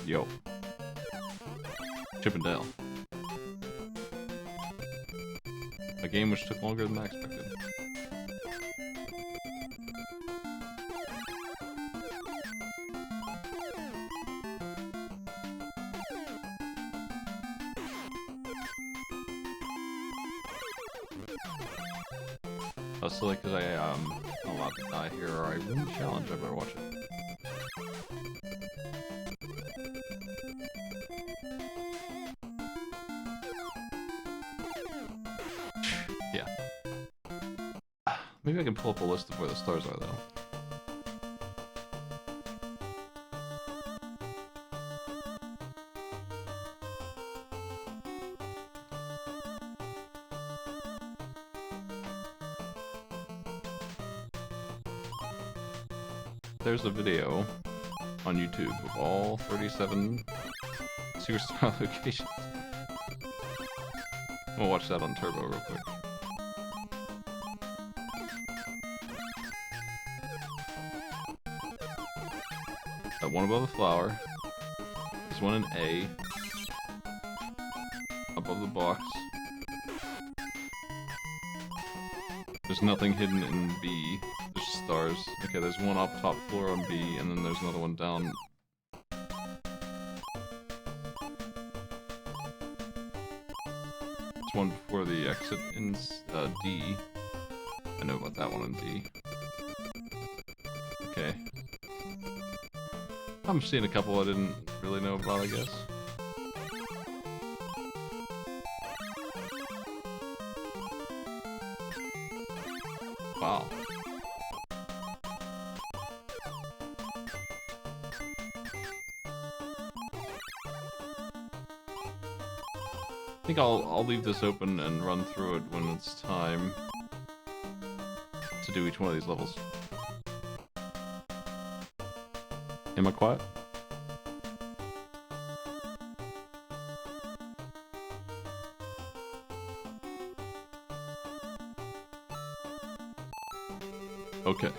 Yo. Chip and Dale. A game which took longer than I expected. Oh, silly because I'm not allowed to die here or I win the challenge. I better watch it. Maybe I can pull up a list of where the stars are, though. There's a video on YouTube of all 37 Super Star locations. We'll watch that on Turbo real quick. That one above the flower. There's one in A. Above the box. There's nothing hidden in B. There's stars. Okay, there's one up top floor on B, and then there's another one down. There's one before the exit in D. I know about that one in D. Okay. I'm seeing a couple I didn't really know about, I guess. Wow. I think I'll leave this open and run through it when it's time to do each one of these levels. Am I quiet? Okay.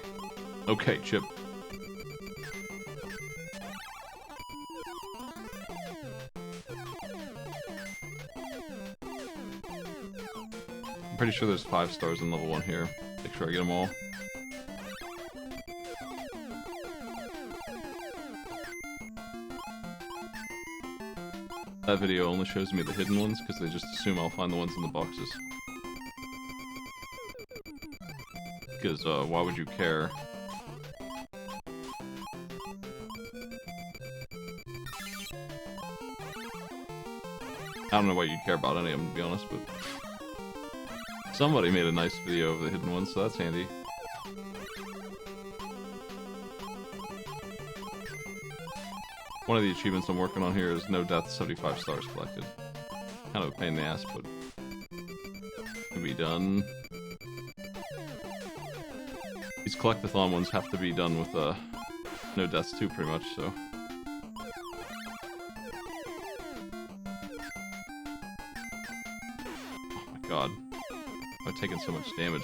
Okay, Chip. I'm pretty sure there's 5 stars in level 1 here. Make sure I get them all. That video only shows me the hidden ones because they just assume I'll find the ones in the boxes. Because, why would you care? I don't know why you'd care about any of them, to be honest, but... Somebody made a nice video of the hidden ones, so that's handy. One of the achievements I'm working on here is no death, 75 stars collected. Kind of a pain in the ass, but can be done. These collectathon ones have to be done with no deaths too, pretty much, so. Oh my god. I've taken so much damage.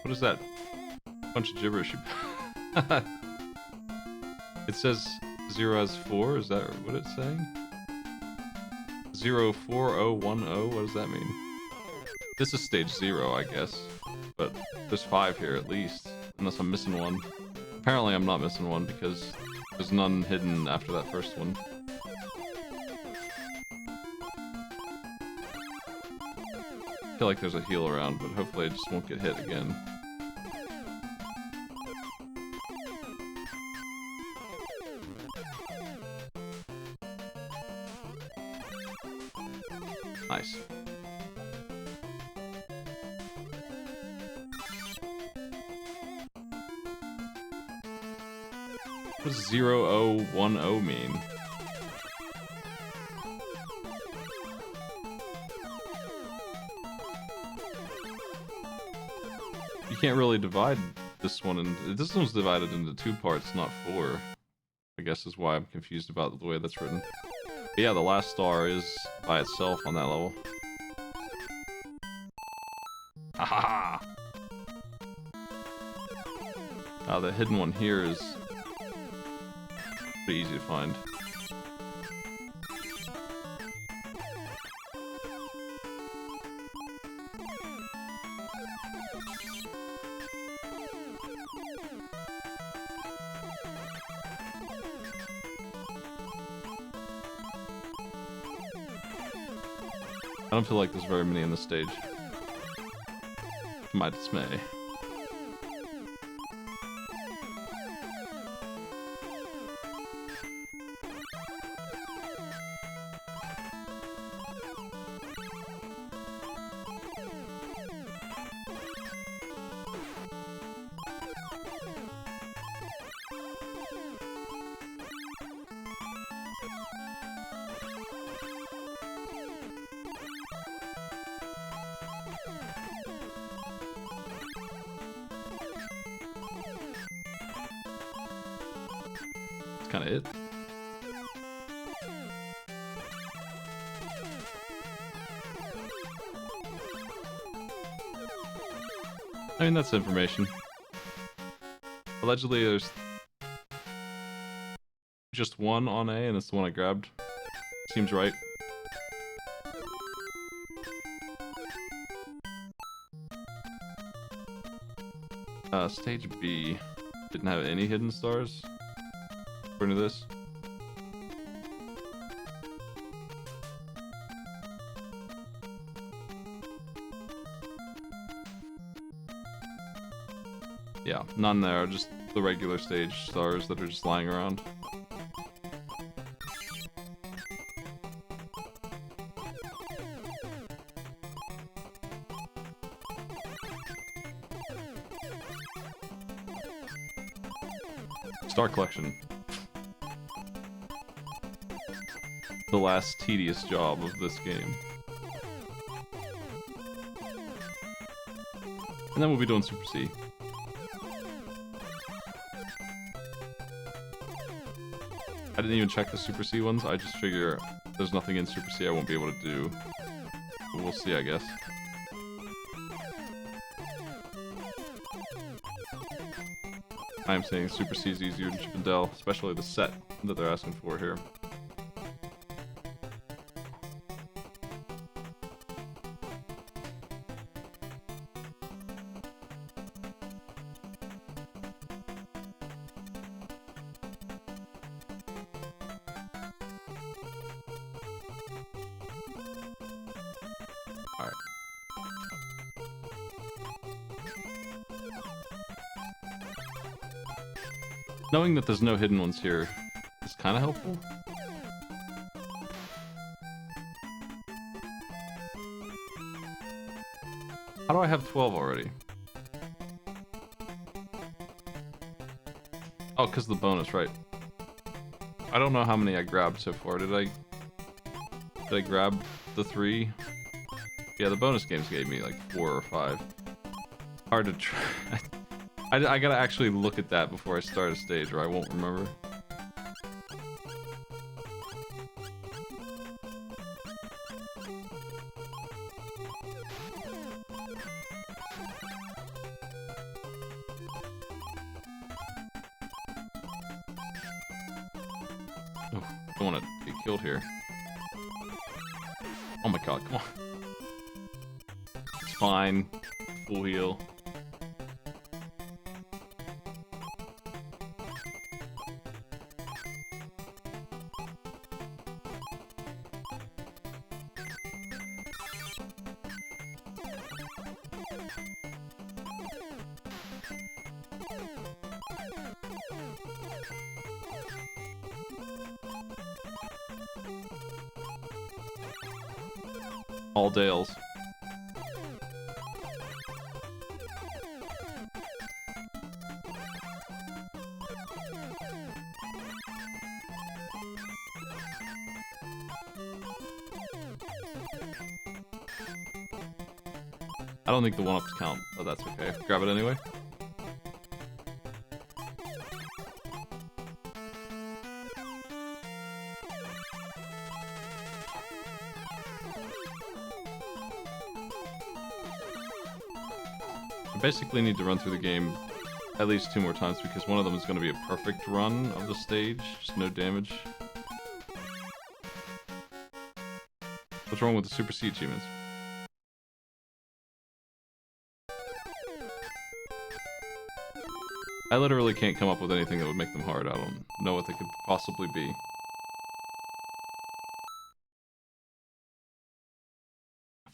What is that? Bunch of gibberish. It says 0 has 4, is that what it's saying? 04010, what does that mean? This is stage 0, I guess. But there's 5 here at least, unless I'm missing one. Apparently I'm not missing one because there's none hidden after that first one. feel like there's a heal around, but hopefully I just won't get hit again. Nice. What does 0010 mean? You can't really divide this one, and this one's divided into 2 parts, not 4. I guess is why I'm confused about the way that's written. But yeah, the last star is by itself on that level. Haha! The hidden one here is pretty easy to find. I don't feel like there's very many in this stage. To my dismay. Kind of it. I mean, that's information. Allegedly, there's just one on A, and it's the one I grabbed. Seems right. Stage B didn't have any hidden stars. According to this. Yeah, none there, just the regular stage stars that are just lying around. Star collection. The last tedious job of this game. And then we'll be doing Super C. I didn't even check the Super C ones, I just figure there's nothing in Super C I won't be able to do. But we'll see, I guess. I am saying Super C is easier than Chip and Dale, especially the set that they're asking for here. Knowing that there's no hidden ones here is kind of helpful. How do I have 12 already? Oh, because the bonus, right. I don't know how many I grabbed so far. Did I grab the 3? Yeah, the bonus games gave me like 4 or 5. Hard to try. I gotta actually look at that before I start a stage, or I won't remember. Oh, don't want to get killed here. Oh my god, come on. It's fine. Full heal. All Dales. I don't think the 1-ups count, but that's okay. Grab it anyway. I basically need to run through the game at least 2 more times because one of them is going to be a perfect run of the stage, just no damage. What's wrong with the Super C achievements? I literally can't come up with anything that would make them hard. I don't know what they could possibly be.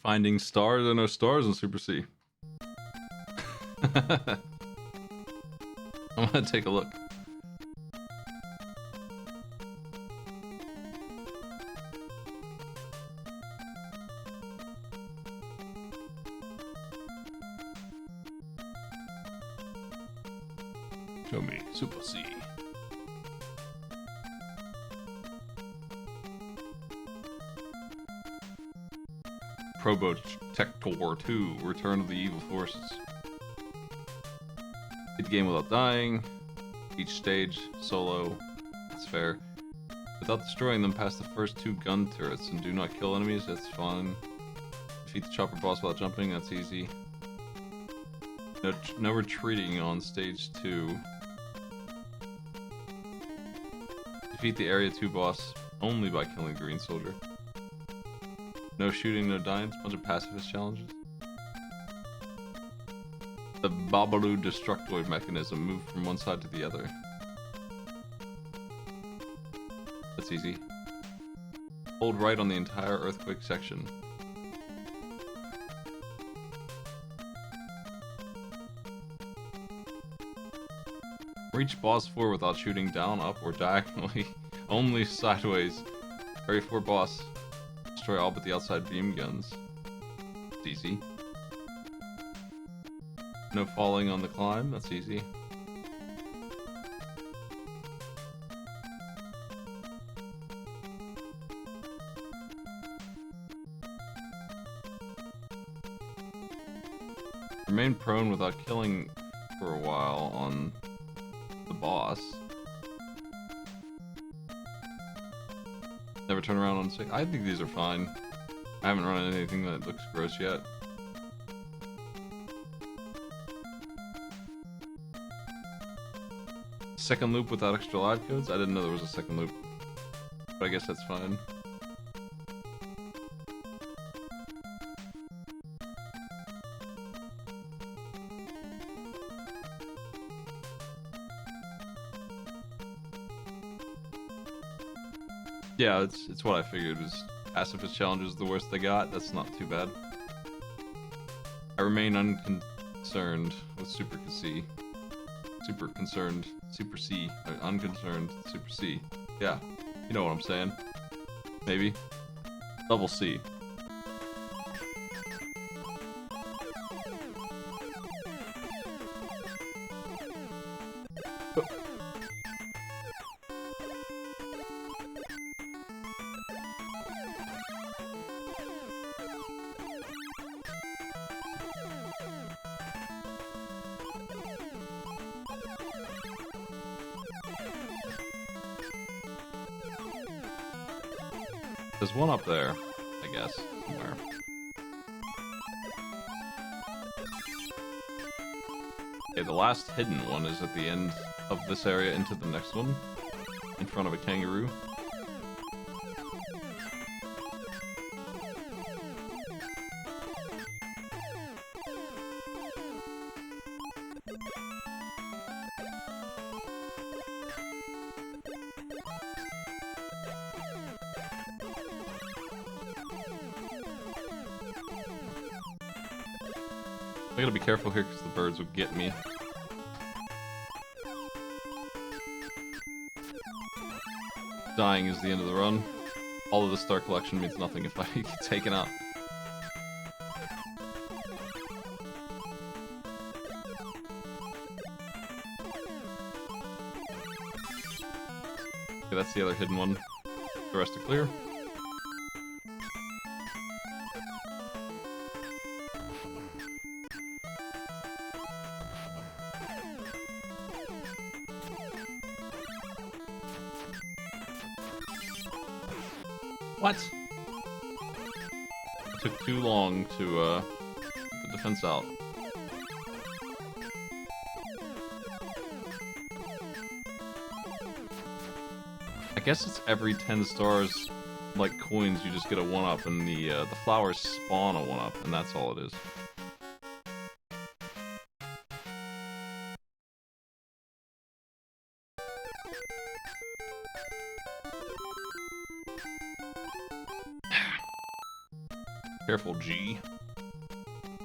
Finding stars? There are no stars in Super C. I'm gonna take a look. Show me Super C. Probotector 2, Return of the Evil Forces. Beat the game without dying. Each stage, solo. That's fair. Without destroying them, pass the first 2 gun turrets and do not kill enemies, that's fine. Defeat the chopper boss without jumping, that's easy. No retreating on stage 2. Defeat the Area 2 boss only by killing the green soldier. No shooting, no dying. It's a bunch of pacifist challenges. The Babalu Destructoid mechanism. Move from one side to the other. That's easy. Hold right on the entire earthquake section. Reach boss 4 without shooting down, up, or diagonally. Only sideways. Area 4 boss. Destroy all but the outside beam guns. It's easy. No falling on the climb. That's easy. Remain prone without killing for a while on the boss. Never turn around on stick. I think these are fine. I haven't run into anything that looks gross yet. Second loop without extra live codes? I didn't know there was a second loop. But I guess that's fine. Yeah, it's what I figured was pacifist challenges the worst they got. That's not too bad. I remain unconcerned with Super C. Super concerned. Super C. Unconcerned. Super C. Yeah, you know what I'm saying. Maybe. Double C. There's one up there, I guess, somewhere. Okay, the last hidden one is at the end of this area into the next one, in front of a kangaroo. I gotta be careful here because the birds will get me. Dying is the end of the run. all of the star collection means nothing if I get taken out. Okay, that's the other hidden one. The rest are clear. What? It took too long to get the defense out. I guess it's every 10 stars, like coins, you just get a 1-up, and the flowers spawn a 1-up, and that's all it is. Careful, G.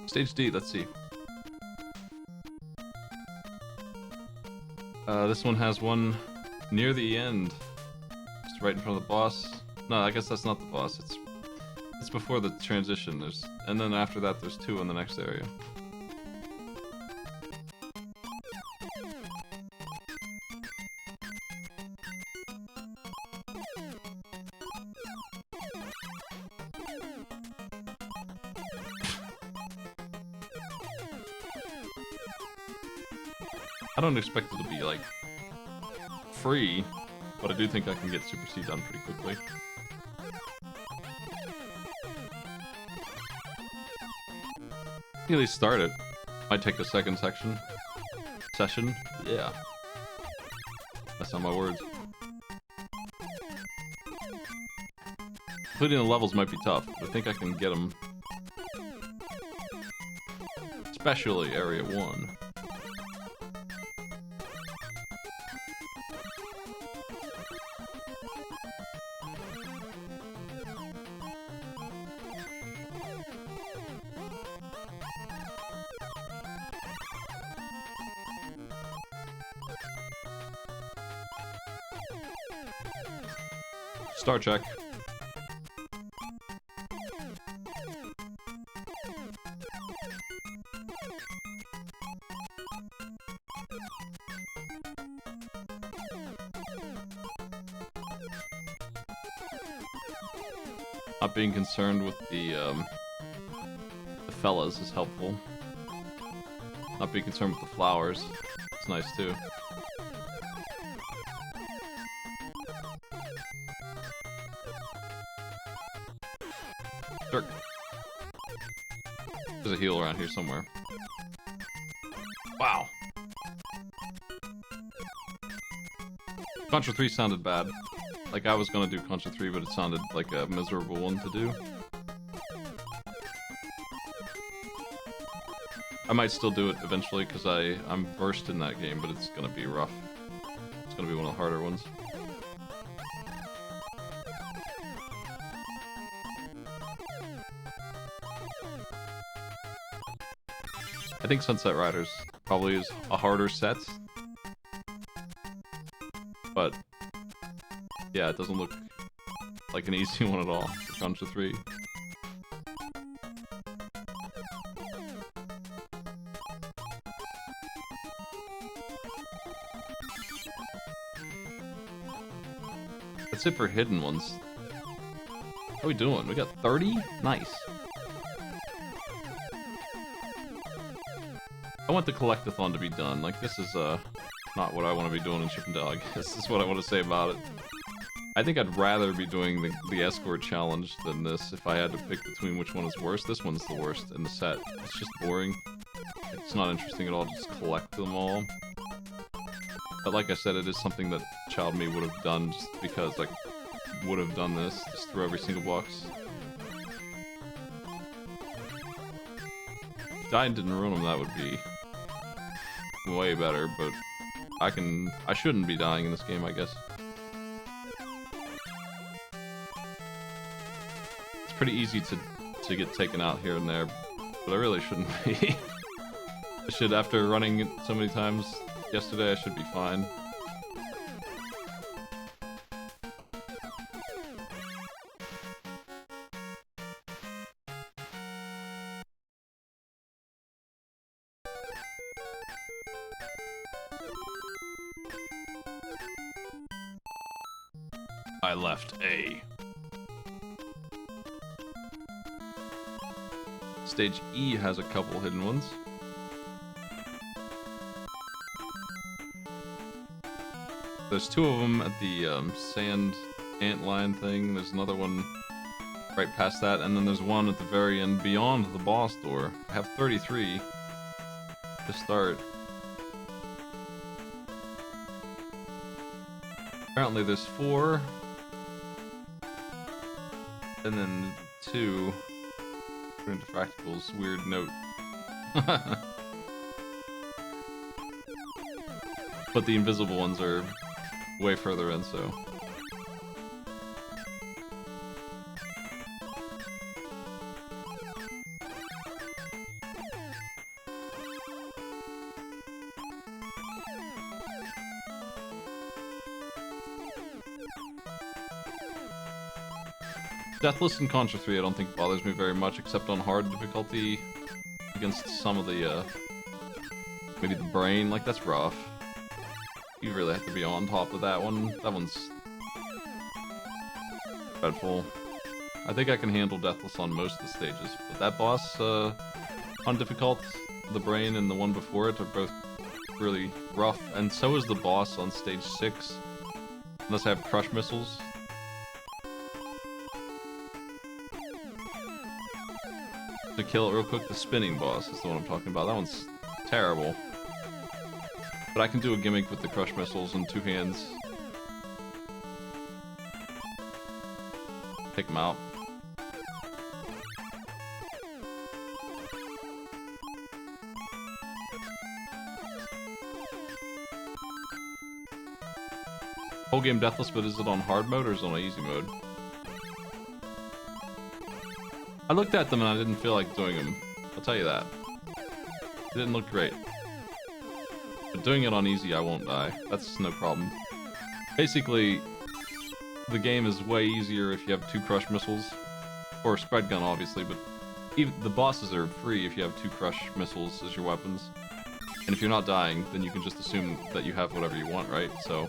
Stage D, let's see. This one has one near the end. Just right in front of the boss. No, I guess that's not the boss. It's before the transition. And then after that, there's 2 in the next area. I don't expect it to be, like, free, but I do think I can get Super C done pretty quickly. At least start it. Might take the second session. Yeah. That's not my words. Completing the levels might be tough, but I think I can get them. Especially Area 1. Star check. Not being concerned with the fellas is helpful. Not being concerned with the flowers. It's nice too. Sure. There's a heal around here somewhere. Wow. Contra 3 sounded bad. Like, I was gonna do Contra 3, but it sounded like a miserable one to do. I might still do it eventually, because I'm versed in that game, but it's gonna be rough. It's gonna be one of the harder ones. I think Sunset Riders probably is a harder set. But yeah, it doesn't look like an easy one at all for Contra 3. That's it for hidden ones. How are we doing? We got 30? Nice. I want the collectathon to be done. Like, this is not what I want to be doing in Chip and Dale, I guess. This is what I want to say about it. I think I'd rather be doing the escort challenge than this if I had to pick between which one is worse. This one's the worst in the set. It's just boring. It's not interesting at all, just collect them all. But like I said, it is something that Child Me would have done just because, like, would have done this, just through every single box. If dying didn't ruin them, that would be way better, but I shouldn't be dying in this game, I guess. It's pretty easy to get taken out here and there, but I really shouldn't be. I should, after running it so many times yesterday, I should be fine. I left A. Stage E has a couple hidden ones. There's two of them at the sand ant line thing. There's another one right past that, and then there's one at the very end beyond the boss door. I have 33 to start. Apparently there's 4, and then 2. Into Fractal's weird note. But the invisible ones are way further in, so. Deathless in Contra 3 I don't think bothers me very much, except on hard difficulty against some of the, maybe the brain, like that's rough. You really have to be on top of that one. That one's dreadful. I think I can handle Deathless on most of the stages, but that boss, on difficult, the brain and the one before it are both really rough, and so is the boss on stage 6, unless I have crush missiles. To kill it real quick, the spinning boss is the one I'm talking about. That one's terrible. But I can do a gimmick with the crush missiles in 2 hands. Pick them out. Whole game Deathless, but is it on hard mode or is it on easy mode? I looked at them and I didn't feel like doing them. I'll tell you that. It didn't look great. But doing it on easy, I won't die. That's no problem. Basically, the game is way easier if you have 2 crush missiles. Or a spread gun, obviously, but even the bosses are free if you have 2 crush missiles as your weapons. And if you're not dying, then you can just assume that you have whatever you want, right? So...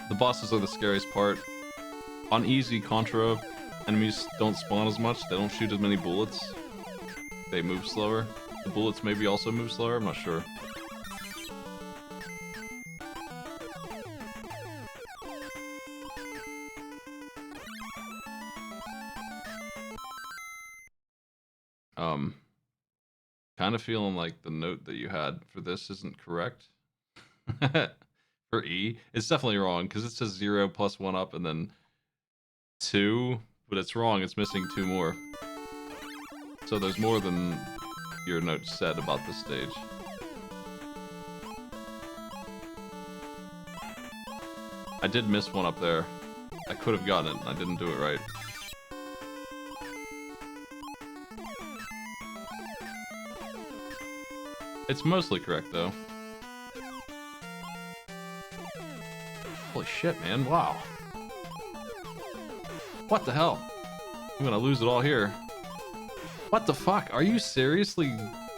the bosses are the scariest part. On easy Contra, enemies don't spawn as much, they don't shoot as many bullets. They move slower. The bullets maybe also move slower, I'm not sure. Kind of feeling like the note that you had for this isn't correct. For E, it's definitely wrong because it says 0 plus 1 up and then 2, but it's wrong. It's missing 2 more. So there's more than your note said about this stage. I did miss 1 up there. I could have gotten it and I didn't do it right. It's mostly correct though. Holy shit, man. Wow. What the hell? I'm gonna lose it all here. What the fuck? Are you seriously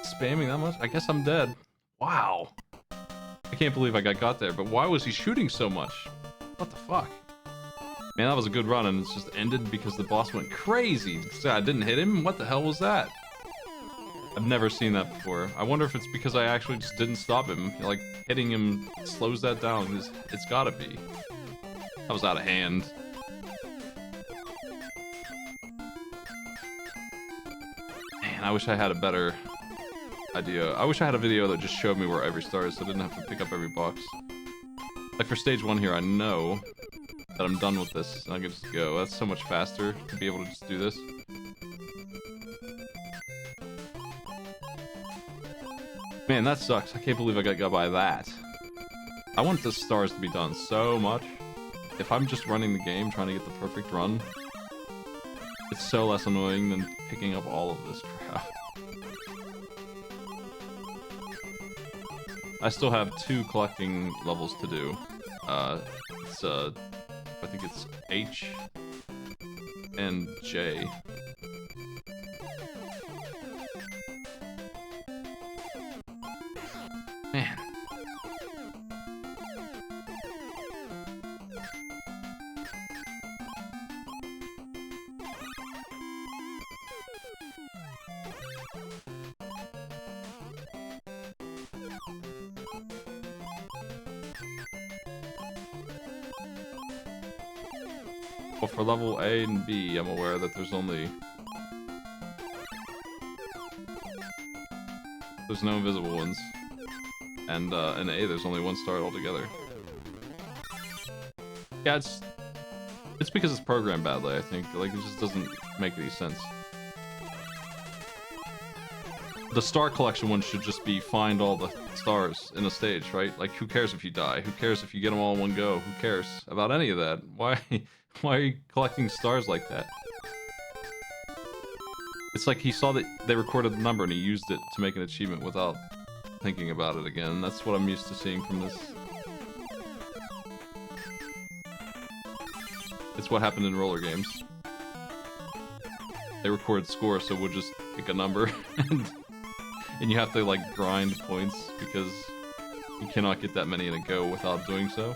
spamming that much? I guess I'm dead. Wow. I can't believe I got there, but why was he shooting so much? What the fuck? Man, that was a good run, and it's just ended because the boss went crazy. I didn't hit him? What the hell was that? I've never seen that before. I wonder if it's because I actually just didn't stop him. Like, hitting him slows that down. It's gotta be. That was out of hand. Man, I wish I had a better idea. I wish I had a video that just showed me where every star is so I didn't have to pick up every box. Like for stage 1 here, I know that I'm done with this and I can just go. That's so much faster to be able to just do this. Man, that sucks. I can't believe I got by that. I want the stars to be done so much. If I'm just running the game, trying to get the perfect run, it's so less annoying than picking up all of this crap. I still have 2 collecting levels to do. It's I think it's H and J. Man. Well, for level A and B, I'm aware that there's no invisible ones. And in A, there's only 1 star altogether. Yeah, it's because it's programmed badly, I think. Like, it just doesn't make any sense. The star collection one should just be find all the stars in a stage, right? Like, who cares if you die? Who cares if you get them all in one go? Who cares about any of that? Why are you collecting stars like that? It's like he saw that they recorded the number and he used it to make an achievement without thinking about it again. That's what I'm used to seeing from this. It's what happened in roller games. They record scores, so we'll just pick a number and you have to like grind points because you cannot get that many in a go without doing so.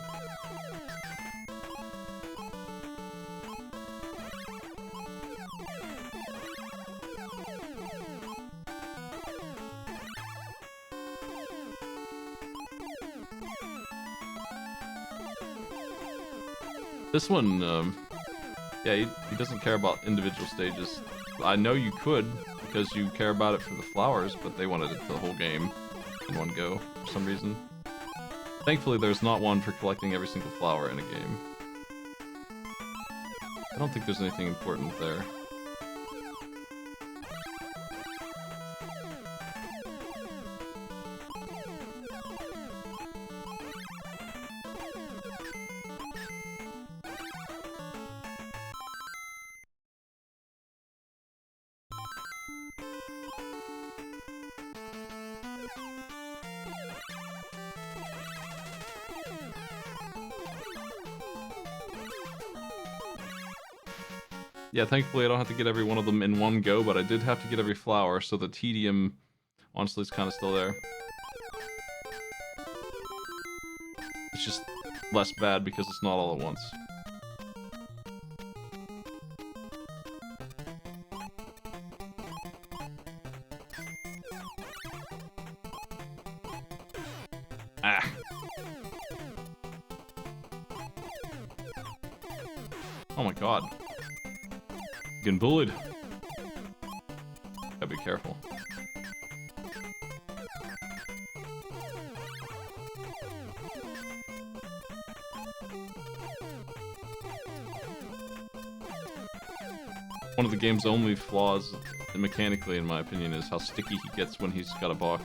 This one, yeah, he doesn't care about individual stages. I know you could, because you care about it for the flowers, but they wanted it for the whole game in one go, for some reason. Thankfully, there's not one for collecting every single flower in a game. I don't think there's anything important there. Yeah, thankfully I don't have to get every one of them in one go, but I did have to get every flower, so the tedium, honestly, is kind of still there. It's just less bad because it's not all at once. Ah! Oh my god. Getting bullied. Gotta be careful. One of the game's only flaws, mechanically in my opinion, is how sticky he gets when he's got a box.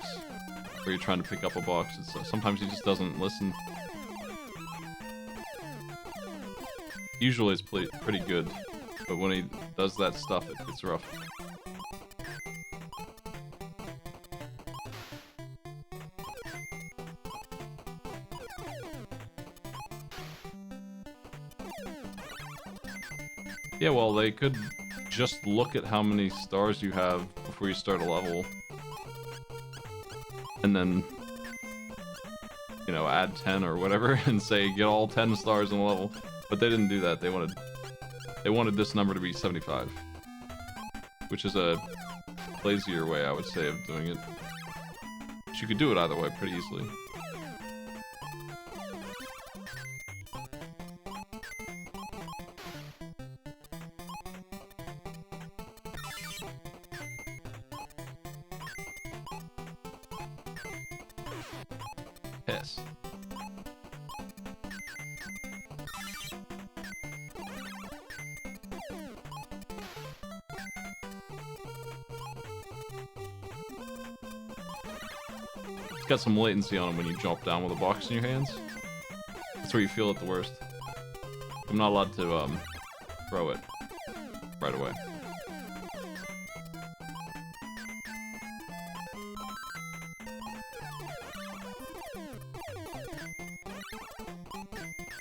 Where you're trying to pick up a box. Sometimes he just doesn't listen. Usually it's pretty good. But when he does that stuff, it's rough. Yeah, well, they could just look at how many stars you have before you start a level. And then, you know, add 10 or whatever and say get all 10 stars in the level. But they didn't do that. They wanted this number to be 75. Which is a lazier way, I would say, of doing it. But you could do it either way pretty easily. Yes. It's got some latency on it when you jump down with a box in your hands. That's where you feel it the worst. I'm not allowed to throw it right away.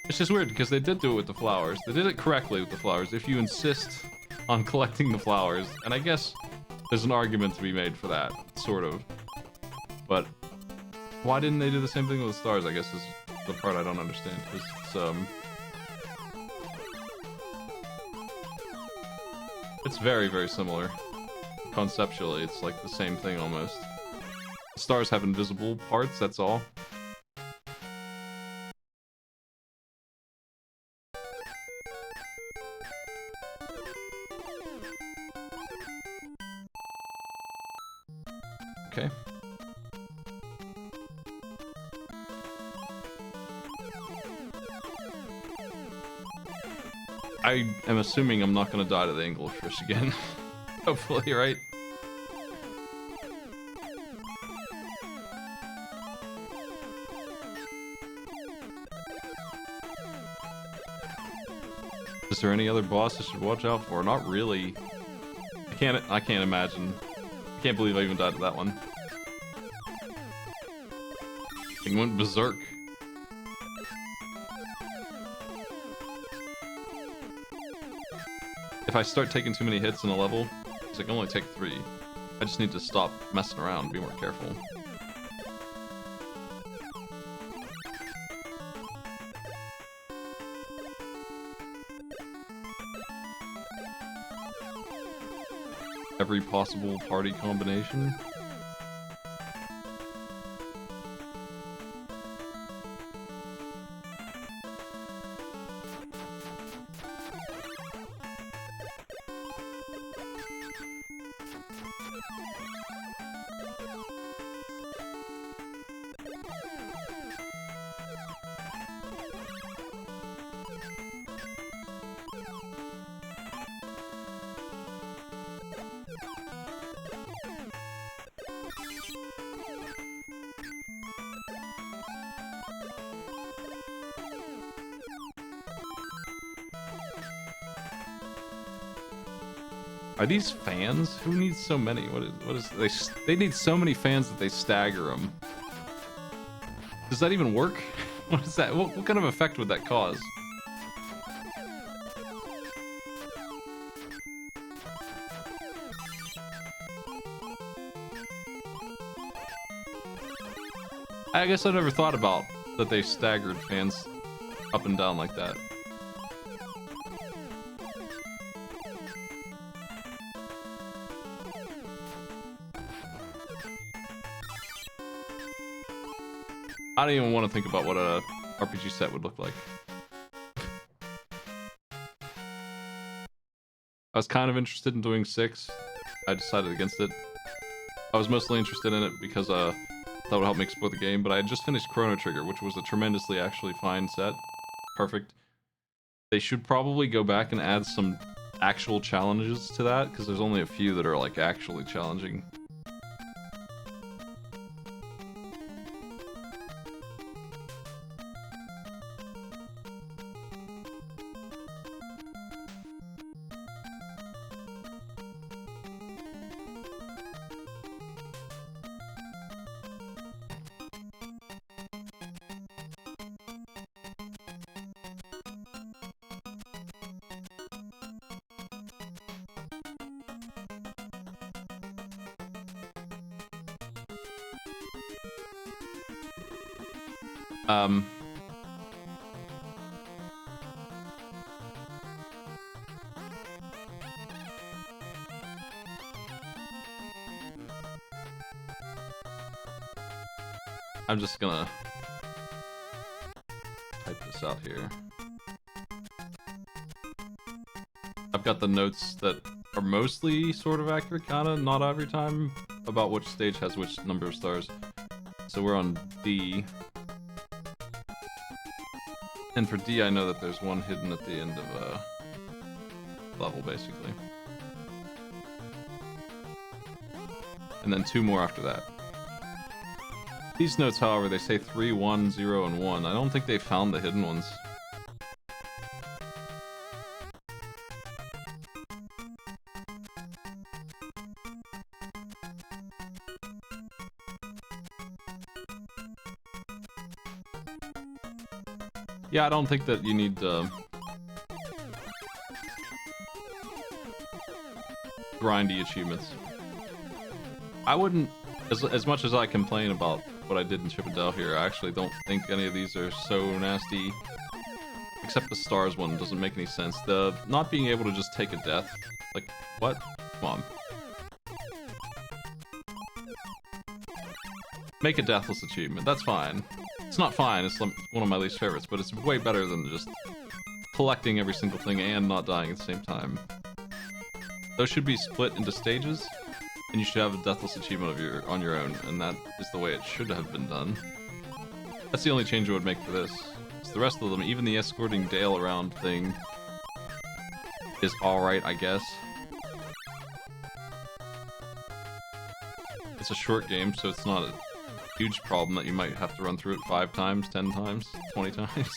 It's just weird because they did do it with the flowers. They did it correctly with the flowers if you insist on collecting the flowers. And I guess there's an argument to be made for that, sort of. But why didn't they do the same thing with the stars, I guess is the part I don't understand. It's very, very similar. Conceptually, it's like the same thing almost. Stars have invisible parts, that's all. Okay. I am assuming I'm not gonna die to the anglerfish again. Hopefully, right? Is there any other boss I should watch out for? Not really. I can't imagine. I can't believe I even died to that one. It went berserk. If I start taking too many hits in a level, because I can only take 3, I just need to stop messing around and be more careful. Every possible party combination. Are these fans? Who needs so many? What is they need so many fans that they stagger them. Does that even work? What is that? What kind of effect would that cause? I guess I never thought about that they staggered fans up and down like that. I don't even want to think about what a RPG set would look like. I was kind of interested in doing 6. I decided against it. I was mostly interested in it because that would help me explore the game, but I had just finished Chrono Trigger, which was a tremendously actually fine set. Perfect. They should probably go back and add some actual challenges to that, because there's only a few that are like actually challenging. I'm just gonna type this out here. I've got the notes that are mostly sort of accurate, kinda, not every time, about which stage has which number of stars. So we're on D. And for D, I know that there's one hidden at the end of a level, basically. And then 2 more after that. These notes, however, they say 3, 1, 0, and 1. I don't think they found the hidden ones. Yeah, I don't think that you need grindy achievements. I wouldn't, as much as I complain about what I did in Chip and Dale here, I actually don't think any of these are so nasty. Except the stars one doesn't make any sense. The not being able to just take a death, like, what? Come on. Make a deathless achievement, that's fine. It's not fine, it's one of my least favorites, but it's way better than just collecting every single thing and not dying at the same time. Those should be split into stages, and you should have a deathless achievement on your own, and that is the way it should have been done. That's the only change I would make for this. So the rest of them, even the escorting Dale around thing, is alright, I guess. It's a short game, so it's not a huge problem that you might have to run through it 5 times, 10 times, 20 times.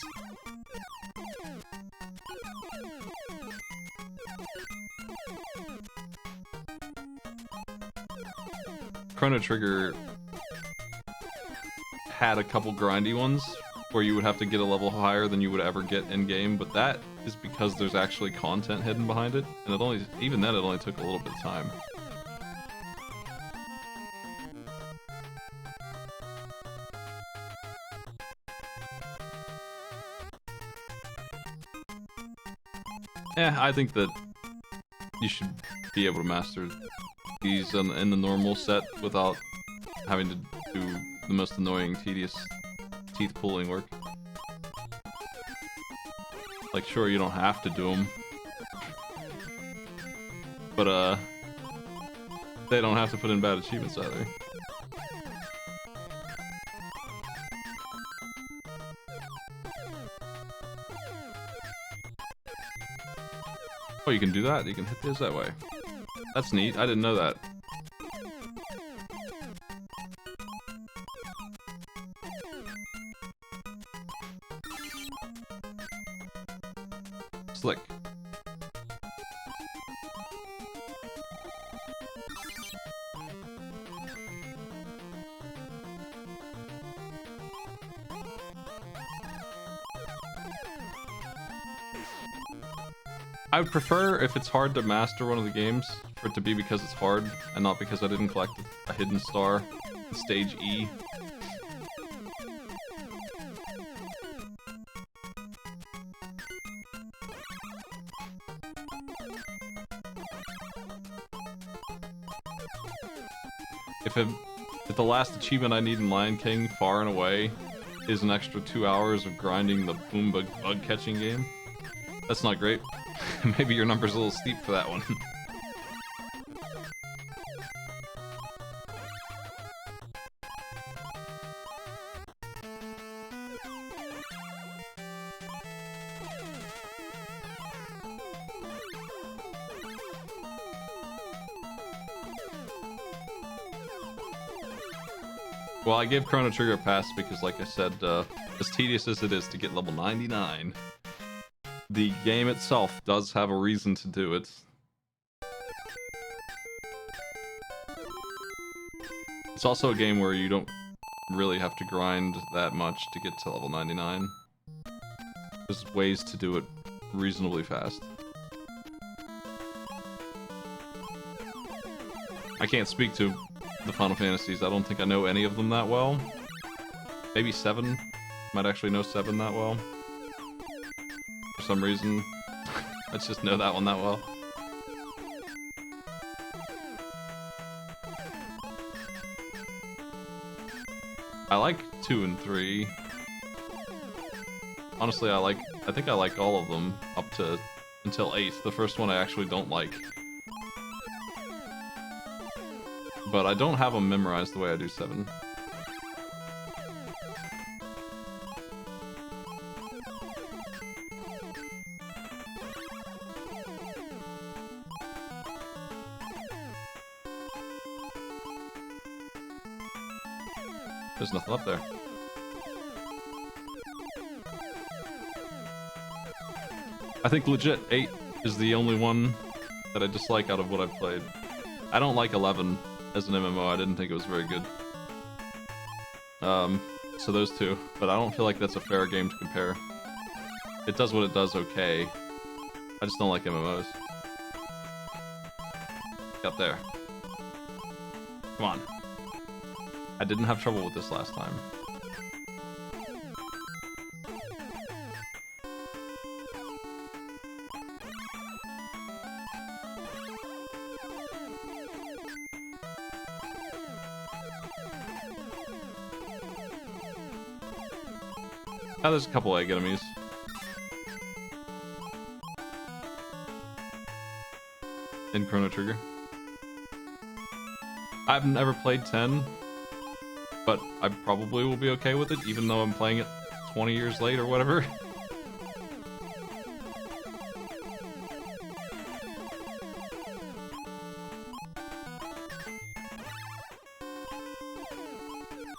Chrono Trigger had a couple grindy ones where you would have to get a level higher than you would ever get in game, but that is because there's actually content hidden behind it, and even then it only took a little bit of time. I think that you should be able to master these in the normal set without having to do the most annoying, tedious teeth-pulling work. Like, sure, you don't have to do them, but they don't have to put in bad achievements either. Oh, you can do that? You can hit this that way. That's neat. I didn't know that. Slick. I would prefer, if it's hard to master one of the games, for it to be because it's hard, and not because I didn't collect a hidden star in stage E. If the last achievement I need in Lion King, far and away, is an extra 2 hours of grinding the Boomba bug catching game, that's not great. Maybe your number's a little steep for that one. Well, I gave Chrono Trigger a pass because, like I said, as tedious as it is to get level 99, the game itself does have a reason to do it. It's also a game where you don't really have to grind that much to get to level 99. There's ways to do it reasonably fast. I can't speak to the Final Fantasies. I don't think I know any of them that well. Maybe 7. Might actually know 7 that well. For some reason. I just know that one that well. I like 2 and 3. Honestly, I think I like all of them up to until 8. The first one I actually don't like. But I don't have them memorized the way I do 7. There's nothing up there. I think legit 8 is the only one that I dislike out of what I've played. I don't like 11 as an MMO. I didn't think it was very good. So those two, but I don't feel like that's a fair game to compare. It does what it does okay. I just don't like MMOs. Got there. Come on. I didn't have trouble with this last time. Oh, there's a couple egg enemies. In Chrono Trigger. I've never played 10, but I probably will be okay with it, even though I'm playing it 20 years late or whatever.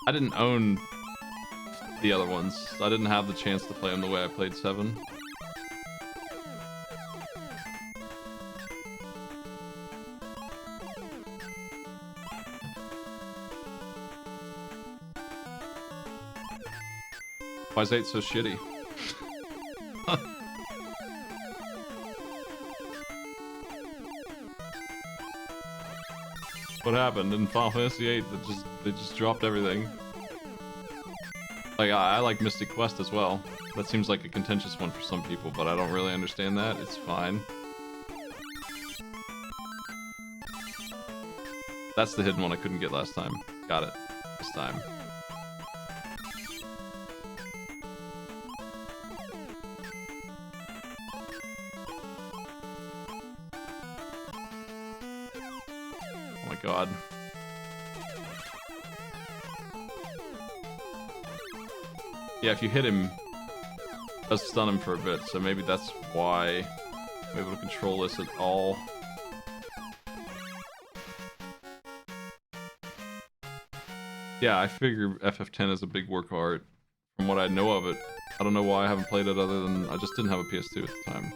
I didn't own the other ones. I didn't have the chance to play them the way I played 7. Why is 8 so shitty? What happened in Final Fantasy 8? They just dropped everything. Like, I like Mystic Quest as well. That seems like a contentious one for some people, but I don't really understand that. It's fine. That's the hidden one I couldn't get last time. Got it. This time. Oh my god. Yeah, if you hit him, it does stun him for a bit, so maybe that's why I'm able to control this at all. Yeah, I figure FF10 is a big work of art. From what I know of it, I don't know why I haven't played it other than I just didn't have a PS2 at the time.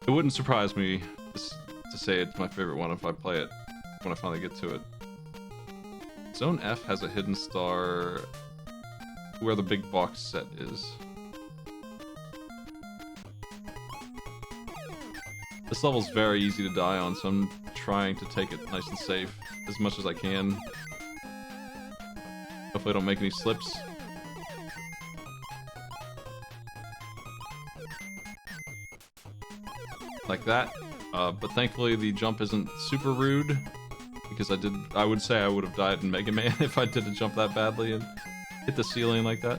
It wouldn't surprise me to say it's my favorite one if I play it when I finally get to it. Zone F has a hidden star where the big box set is. This level's very easy to die on, so I'm trying to take it nice and safe as much as I can. Hopefully I don't make any slips. Like that. But thankfully the jump isn't super rude. Because I would say I would have died in Mega Man if I didn't jump that badly and hit the ceiling like that.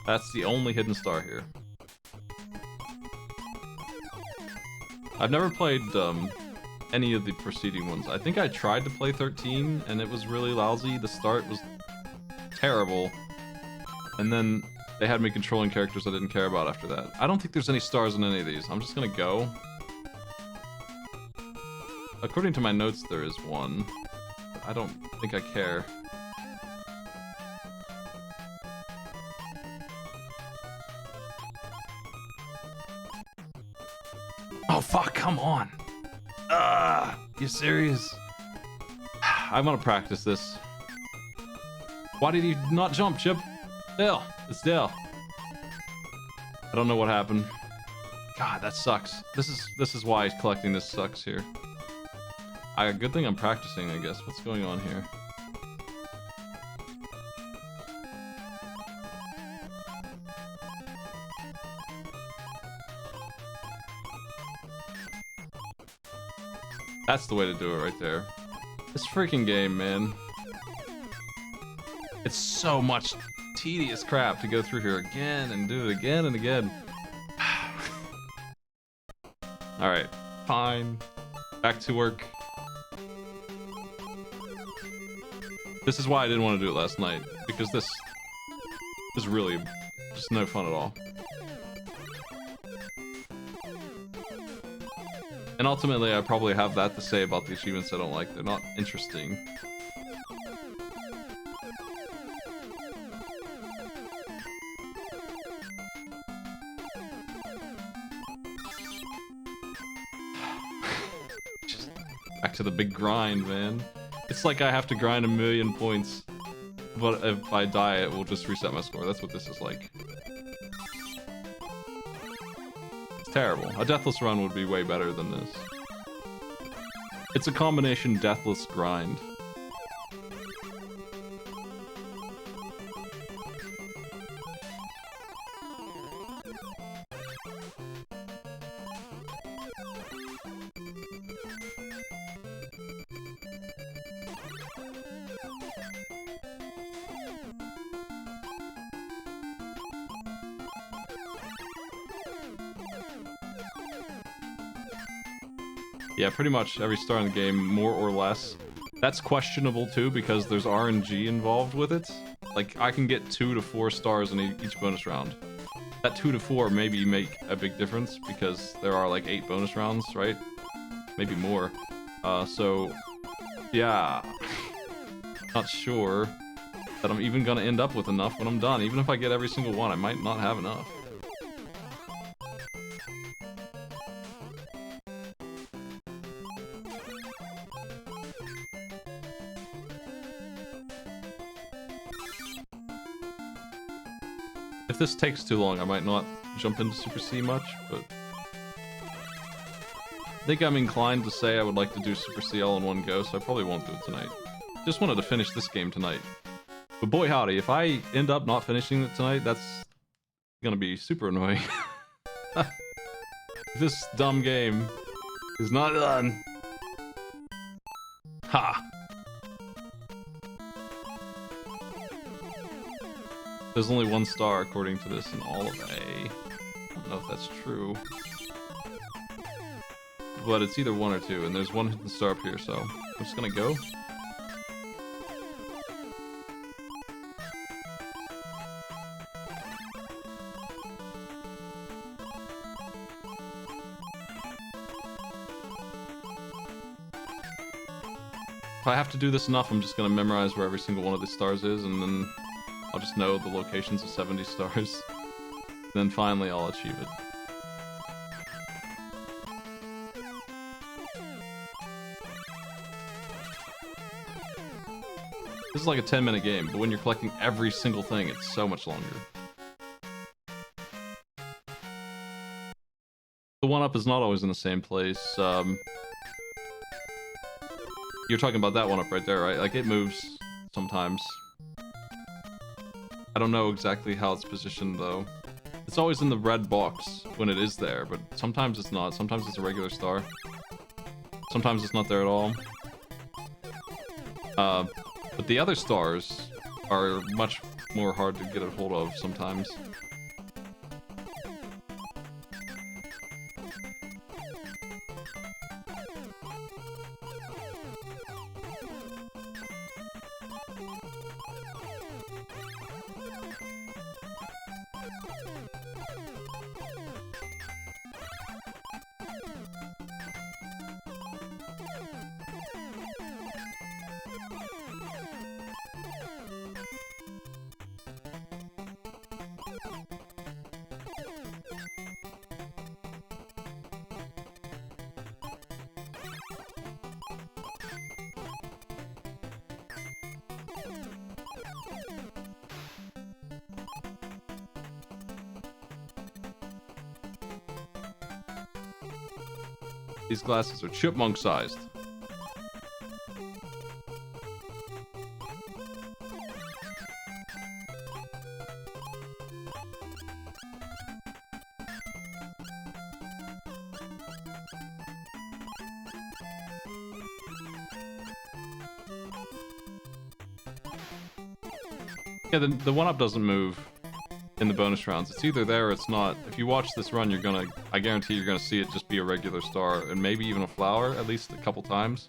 That's the only hidden star here. I've never played any of the preceding ones. I think I tried to play 13 and it was really lousy. The start was terrible. And then they had me controlling characters I didn't care about after that. I don't think there's any stars in any of these. I'm just gonna go. According to my notes, there is one. But I don't think I care. Oh fuck, come on! You serious? I'm gonna practice this. Why did you not jump, Chip? Dale, it's Dale. I don't know what happened. God, that sucks. This is why collecting this sucks here. Good thing I'm practicing, I guess. What's going on here? That's the way to do it right there. This freaking game, man. It's so much tedious crap to go through here again and do it again and again. Alright, fine. Back to work. This is why I didn't want to do it last night, because this is really just no fun at all. And ultimately, I probably have that to say about the achievements I don't like. They're not interesting. Just back to the big grind, man. It's like I have to grind 1,000,000 points But if I die, it will just reset my score. That's what this is like. It's terrible. A deathless run would be way better than this. It's a combination deathless grind. Yeah, pretty much every star in the game, more or less. That's questionable too, because there's RNG involved with it. Like, I can get 2 to 4 stars in each bonus round. That 2 to 4 maybe make a big difference, because there are like 8 bonus rounds, right? Maybe more. So, yeah. Not sure that I'm even gonna end up with enough when I'm done. Even if I get every single one, I might not have enough. If this takes too long, I might not jump into Super C much, but I think I'm inclined to say I would like to do Super C all in one go, so I probably won't do it tonight. Just wanted to finish this game tonight. But boy howdy, if I end up not finishing it tonight, that's gonna be super annoying. This dumb game is not done. Ha! There's only 1 star according to this in all of A. I don't know if that's true. But it's either 1 or 2, and there's 1 hidden star up here, so I'm just gonna go. If I have to do this enough, I'm just gonna memorize where every single one of these stars is, and then I'll just know the locations of 70 stars. Then finally I'll achieve it. This is like a 10-minute game, but when you're collecting every single thing, it's so much longer. The 1-up is not always in the same place. You're talking about that 1-up right there, right? Like, it moves sometimes. I don't know exactly how it's positioned, though. It's always in the red box when it is there, but sometimes it's not. Sometimes it's a regular star. Sometimes it's not there at all. But the other stars are much more hard to get a hold of sometimes. These glasses are chipmunk-sized. Yeah, the 1-up doesn't move in the bonus rounds. It's either there or it's not. If you watch this run, you're gonna... I guarantee you're gonna see it just be a regular star, and maybe even a flower, at least a couple times.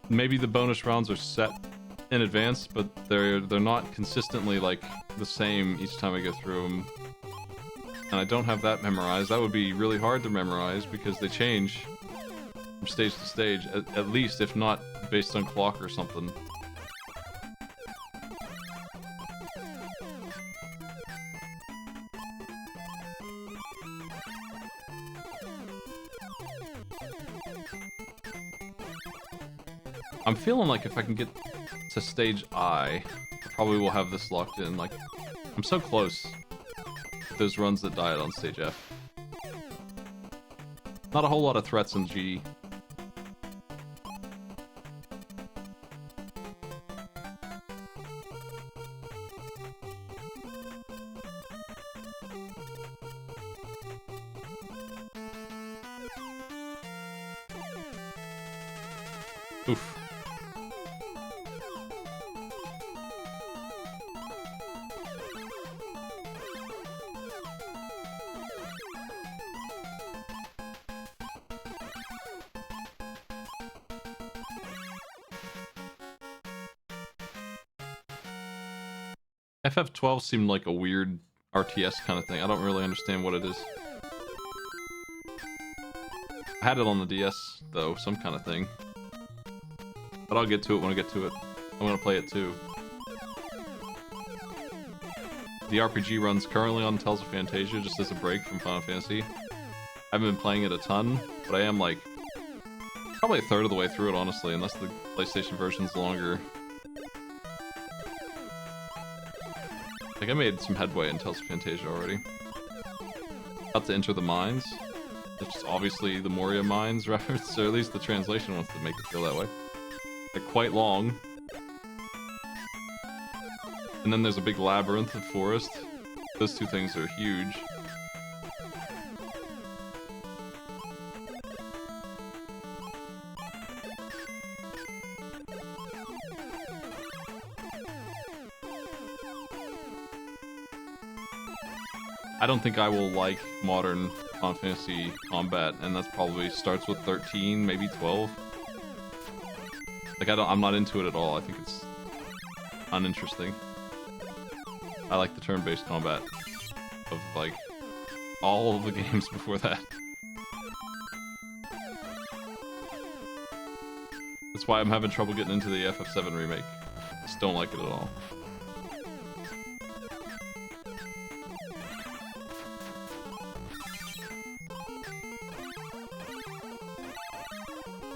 Maybe the bonus rounds are set in advance, but they're not consistently, like, the same each time I go through them. And I don't have that memorized. That would be really hard to memorize, because they change from stage to stage, at least, if not based on clock or something. I'm feeling like if I can get to stage I probably will have this locked in. Like, I'm so close with those runs that died on stage F. Not a whole lot of threats in G. Oof. FF12 seemed like a weird RTS kind of thing. I don't really understand what it is. I had it on the DS, though, some kind of thing. But I'll get to it when I get to it. I'm gonna play it too. The RPG runs currently on Tales of Fantasia, just as a break from Final Fantasy. I haven't been playing it a ton, but I am like probably a third of the way through it, honestly, unless the PlayStation version's longer. Like, I made some headway in Tales of Fantasia already. About to enter the mines. It's just obviously the Moria mines reference, or at least the translation wants to make it feel that way. They're quite long. And then there's a big labyrinth of forest. Those two things are huge. I don't think I will like modern Final Fantasy combat, and that's probably starts with 13, maybe 12. Like, I'm not into it at all. I think it's uninteresting. I like the turn-based combat of, like, all of the games before that. That's why I'm having trouble getting into the FF7 remake. I just don't like it at all.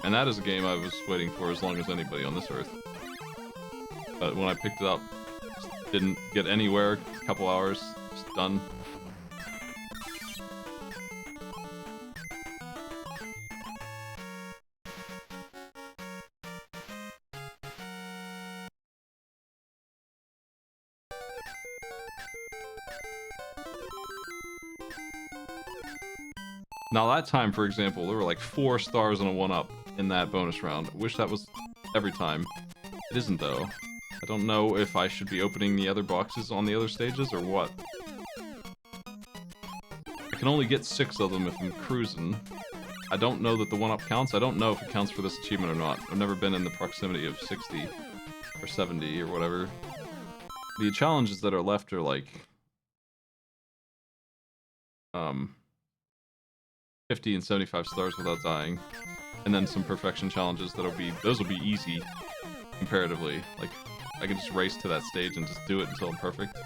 And that is a game I was waiting for as long as anybody on this earth. But when I picked it up, didn't get anywhere, a couple hours, just done. Now that time, for example, there were like 4 stars and a 1-up in that bonus round. I wish that was every time. It isn't, though. I don't know if I should be opening the other boxes on the other stages or what. I can only get 6 of them if I'm cruising. I don't know that the 1-up counts. I don't know if it counts for this achievement or not. I've never been in the proximity of 60 or 70 or whatever. The challenges that are left are like 50 and 75 stars without dying. And then some perfection challenges those will be easy comparatively. Like, I can just race to that stage and just do it until I'm perfect.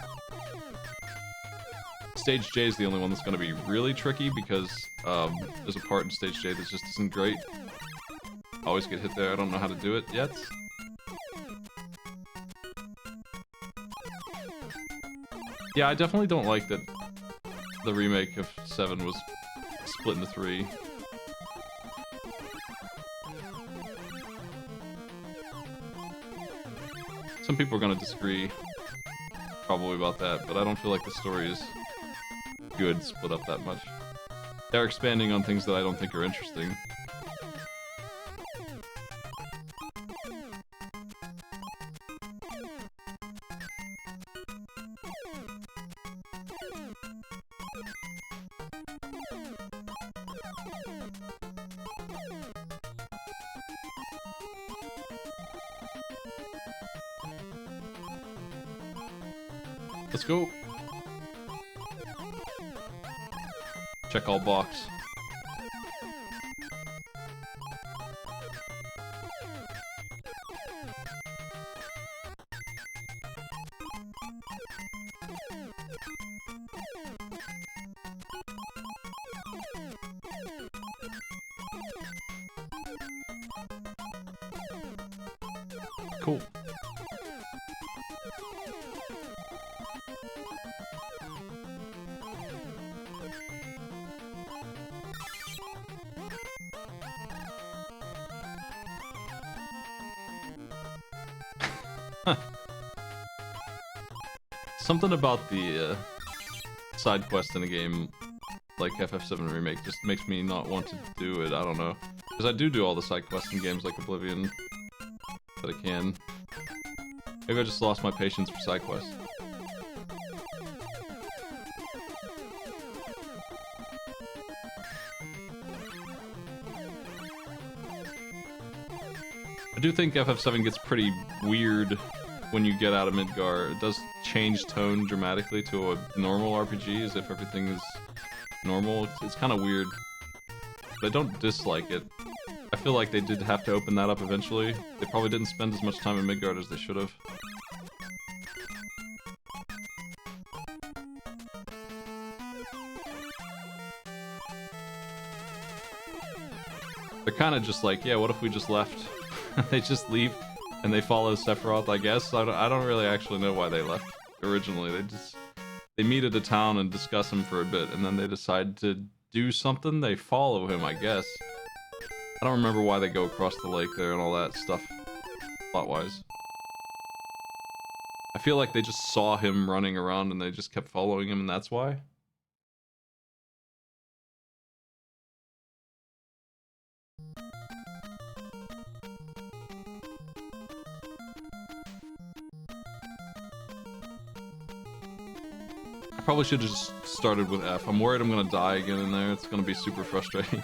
Stage J is the only one that's going to be really tricky because there's a part in Stage J that just isn't great. I always get hit there. I don't know how to do it yet. Yeah, I definitely don't like that the remake of 7 was split into 3. Some people are going to disagree probably about that, but I don't feel like the story is good split up that much. They're expanding on things that I don't think are interesting. Let's go. Check all box. Cool. Something about the side quest in a game like FF7 Remake just makes me not want to do it. I don't know. Because I do all the side quests in games like Oblivion that I can. Maybe I just lost my patience for side quests. I do think FF7 gets pretty weird when you get out of Midgar. It does change tone dramatically to a normal RPG, as if everything is normal. It's kind of weird, but I don't dislike it. I feel like they did have to open that up eventually. They probably didn't spend as much time in Midgard as they should have. They're kind of just like, yeah, what if we just left? They just leave and they follow Sephiroth, I guess. I don't really actually know why they left originally. They meet at a town and discuss him for a bit, and then they decide to do something. They follow him, I guess. I don't remember why they go across the lake there and all that stuff, plot-wise. I feel like they just saw him running around and they just kept following him, and that's why. I probably should have just started with F. I'm worried I'm gonna die again in there. It's gonna be super frustrating.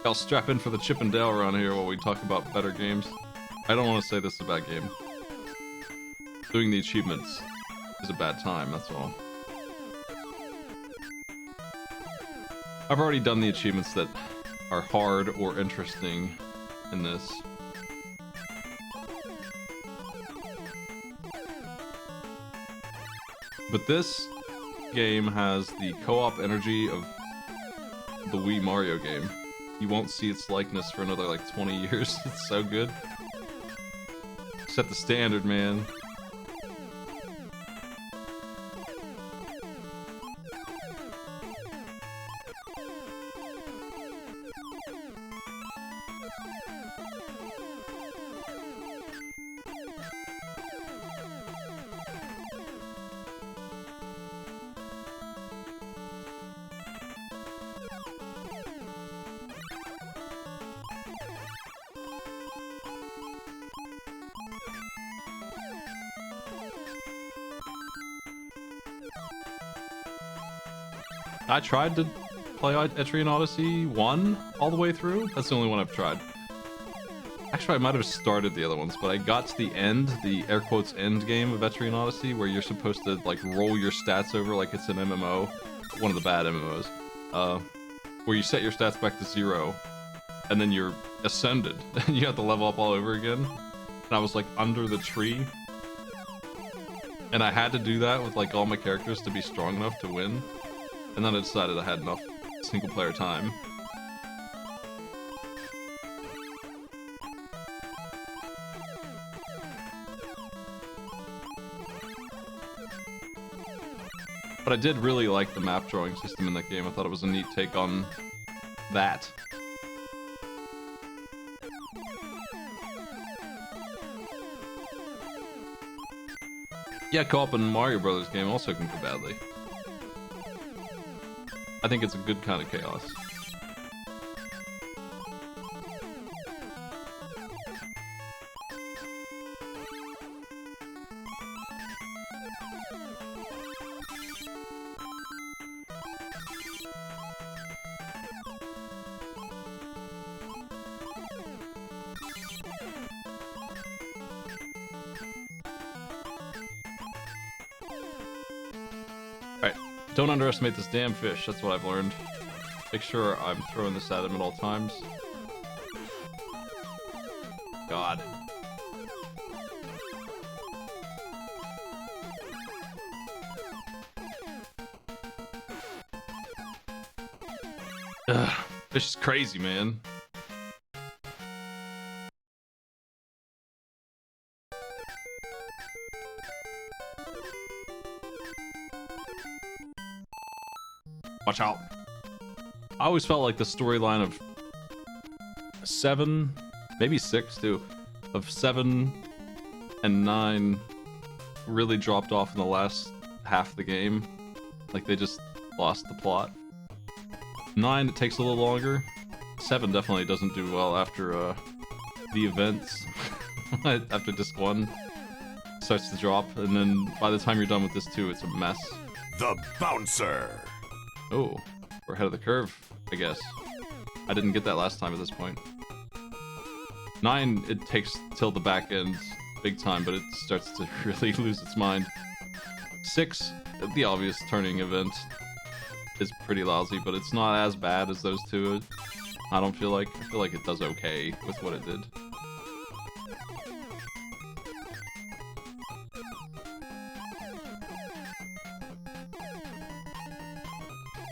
I'll strap in for the Chip and Dale around here while we talk about better games. I don't want to say this is a bad game. Doing the achievements is a bad time, that's all. I've already done the achievements that are hard or interesting in this. But this game has the co-op energy of the Wii Mario game. You won't see its likeness for another like 20 years. It's so good. Set the standard, man. I tried to play Etrian Odyssey 1 all the way through. That's the only one I've tried. Actually, I might have started the other ones, but I got to the end, the air quotes end game of Etrian Odyssey, where you're supposed to like roll your stats over like it's an MMO, one of the bad MMOs, where you set your stats back to 0, and then you're ascended, and you have to level up all over again. And I was like under the tree, and I had to do that with like all my characters to be strong enough to win. And then I decided I had enough single-player time. But I did really like the map drawing system in that game. I thought it was a neat take on that. Yeah, co-op in Mario Brothers game also can go badly. I think it's a good kind of chaos. Don't underestimate this damn fish, that's what I've learned. Make sure I'm throwing this at him at all times. God. Ugh, fish is crazy, man. Watch out. I always felt like the storyline of 7, maybe 6 too, of 7 and 9 really dropped off in the last half of the game. Like they just lost the plot. 9, it takes a little longer. 7 definitely doesn't do well after the events. After disc 1 starts to drop, and then by the time you're done with this 2, it's a mess. The Bouncer. Oh, we're ahead of the curve, I guess. I didn't get that last time at this point. 9, it takes till the back end big time, but it starts to really lose its mind. 6, the obvious turning event, is pretty lousy, but it's not as bad as those 2. I don't feel like. I feel like it does okay with what it did.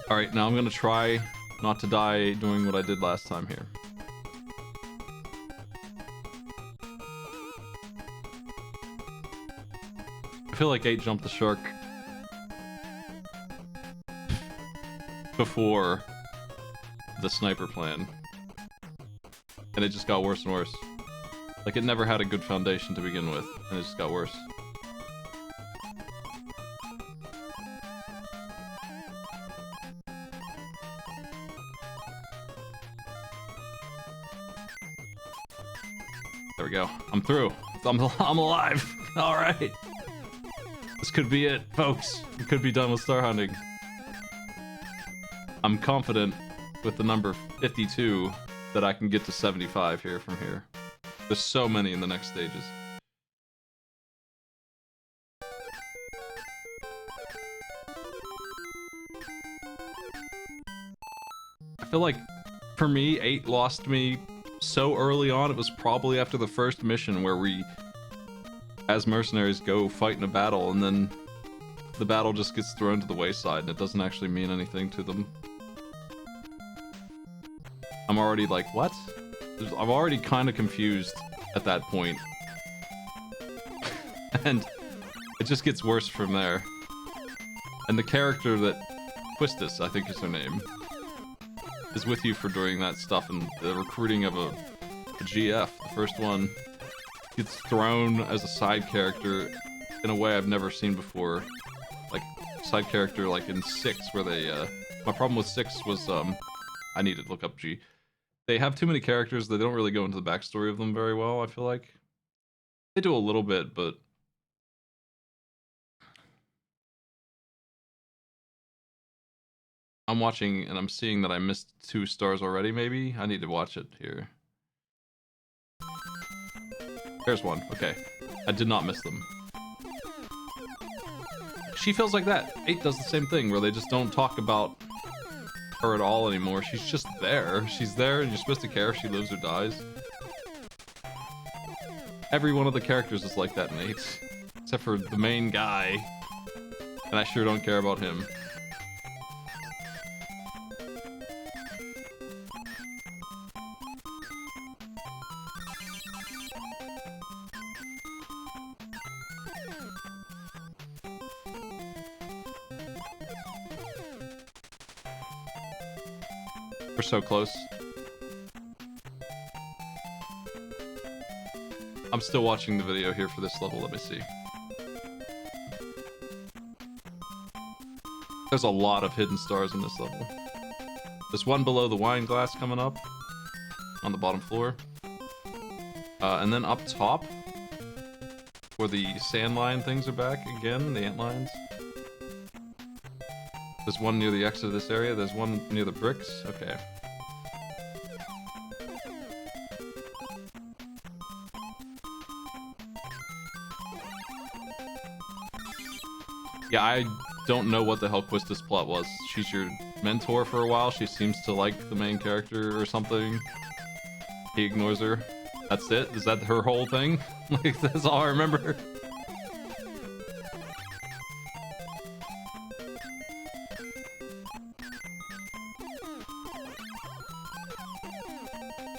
Alright, now I'm gonna try not to die doing what I did last time here. I feel like 8 jumped the shark before the sniper plan, and it just got worse and worse. Like, it never had a good foundation to begin with, and it just got worse. There we go. I'm through. I'm alive. All right. This could be it, folks. We could be done with star hunting. I'm confident with the number 52 that I can get to 75 here from here. There's so many in the next stages. I feel like, for me, 8 lost me so early on. It was probably after the first mission where we, as mercenaries, go fight in a battle, and then the battle just gets thrown to the wayside, and it doesn't actually mean anything to them. I'm already like, what? I'm already kind of confused at that point. And it just gets worse from there. And the character that... Quistis, I think is her name, is with you for doing that stuff, and the recruiting of a GF, the first one, gets thrown as a side character in a way I've never seen before. Like, side character like in 6, where they, my problem with 6 was, I need to look up G. They have too many characters that they don't really go into the backstory of them very well, I feel like. They do a little bit, but... I'm watching, and I'm seeing that I missed 2 stars already, maybe? I need to watch it here. There's one. Okay. I did not miss them. She feels like that. 8 does the same thing, where they just don't talk about her at all anymore. She's just there. She's there, and you're supposed to care if she lives or dies. Every one of the characters is like that in 8. Except for the main guy. And I sure don't care about him. We're so close. I'm still watching the video here for this level. Let me see. There's a lot of hidden stars in this level. There's one below the wine glass coming up on the bottom floor. And then up top, where the sand lion things are back again, the ant lions. There's one near the exit of this area. There's one near the bricks. Okay. Yeah, I don't know what the hell Quistis plot was. She's your mentor for a while. She seems to like the main character or something. He ignores her. That's it? Is that her whole thing? Like, that's all I remember.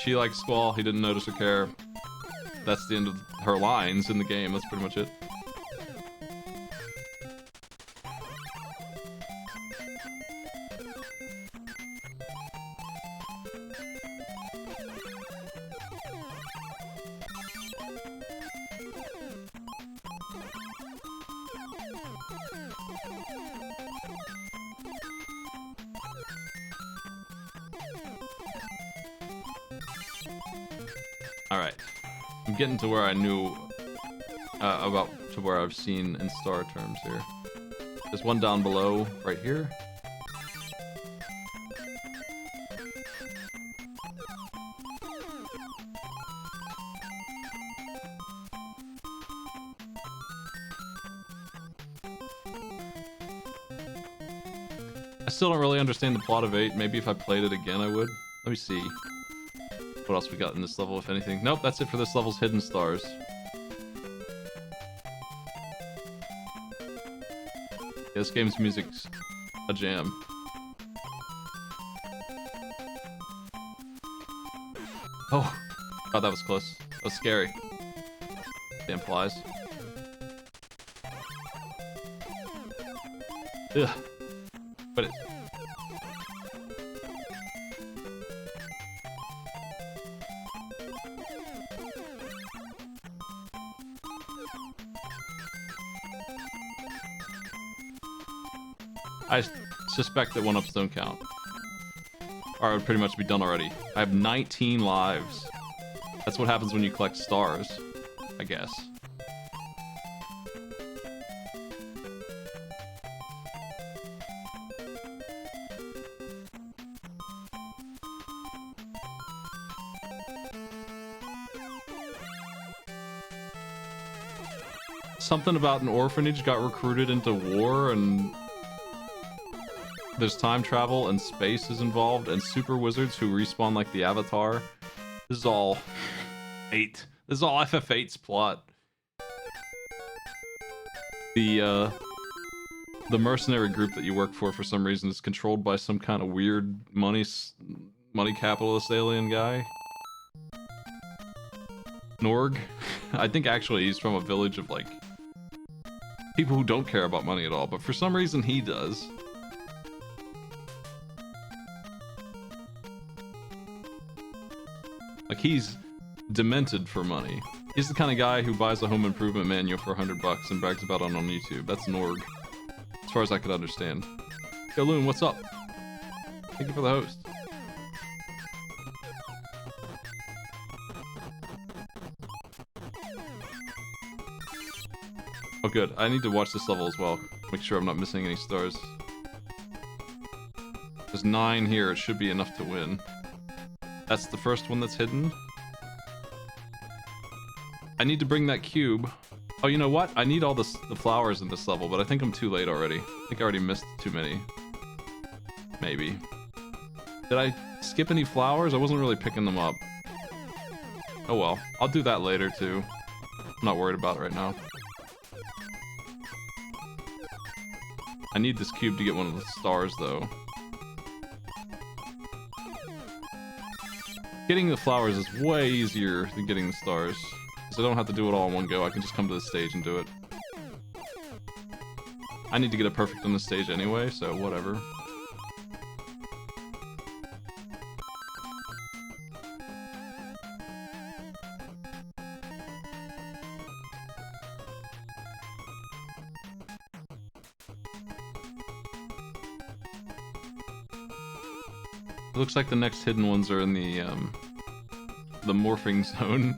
She likes Squall. He didn't notice or care. That's the end of her lines in the game. That's pretty much it. Alright. I'm getting to where I knew about to where I've seen in star terms here. There's one down below right here. I still don't really understand the plot of 8. Maybe if I played it again, I would. Let me see. What else we got in this level, if anything? Nope, that's it for this level's hidden stars. Yeah, this game's music's a jam. Oh, God, that was close. That was scary. Damn flies. Ugh. But it. I suspect that 1-ups don't count. Or I would pretty much be done already. I have 19 lives. That's what happens when you collect stars, I guess. Something about an orphanage got recruited into war, and there's time travel and space is involved, and super wizards who respawn like the Avatar. This is all 8. This is all FF8's plot. The mercenary group that you work for some reason is controlled by some kind of weird money capitalist alien guy. Norg. I think actually he's from a village of like people who don't care about money at all, but for some reason he does. Like, he's demented for money. He's the kind of guy who buys a home improvement manual for $100 and brags about it on YouTube. That's Norg, as far as I could understand. Yo, Loon, what's up? Thank you for the host. Oh, good. I need to watch this level as well. Make sure I'm not missing any stars. There's 9 here. It should be enough to win. That's the first one that's hidden. I need to bring that cube. Oh, you know what? I need all the flowers in this level, but I think I'm too late already. I think I already missed too many. Maybe. Did I skip any flowers? I wasn't really picking them up. Oh well. I'll do that later too. I'm not worried about it right now. I need this cube to get one of the stars though. Getting the flowers is way easier than getting the stars. So I don't have to do it all in one go. I can just come to the stage and do it. I need to get it perfect on the stage anyway, so whatever. It looks like the next hidden ones are in the morphing zone.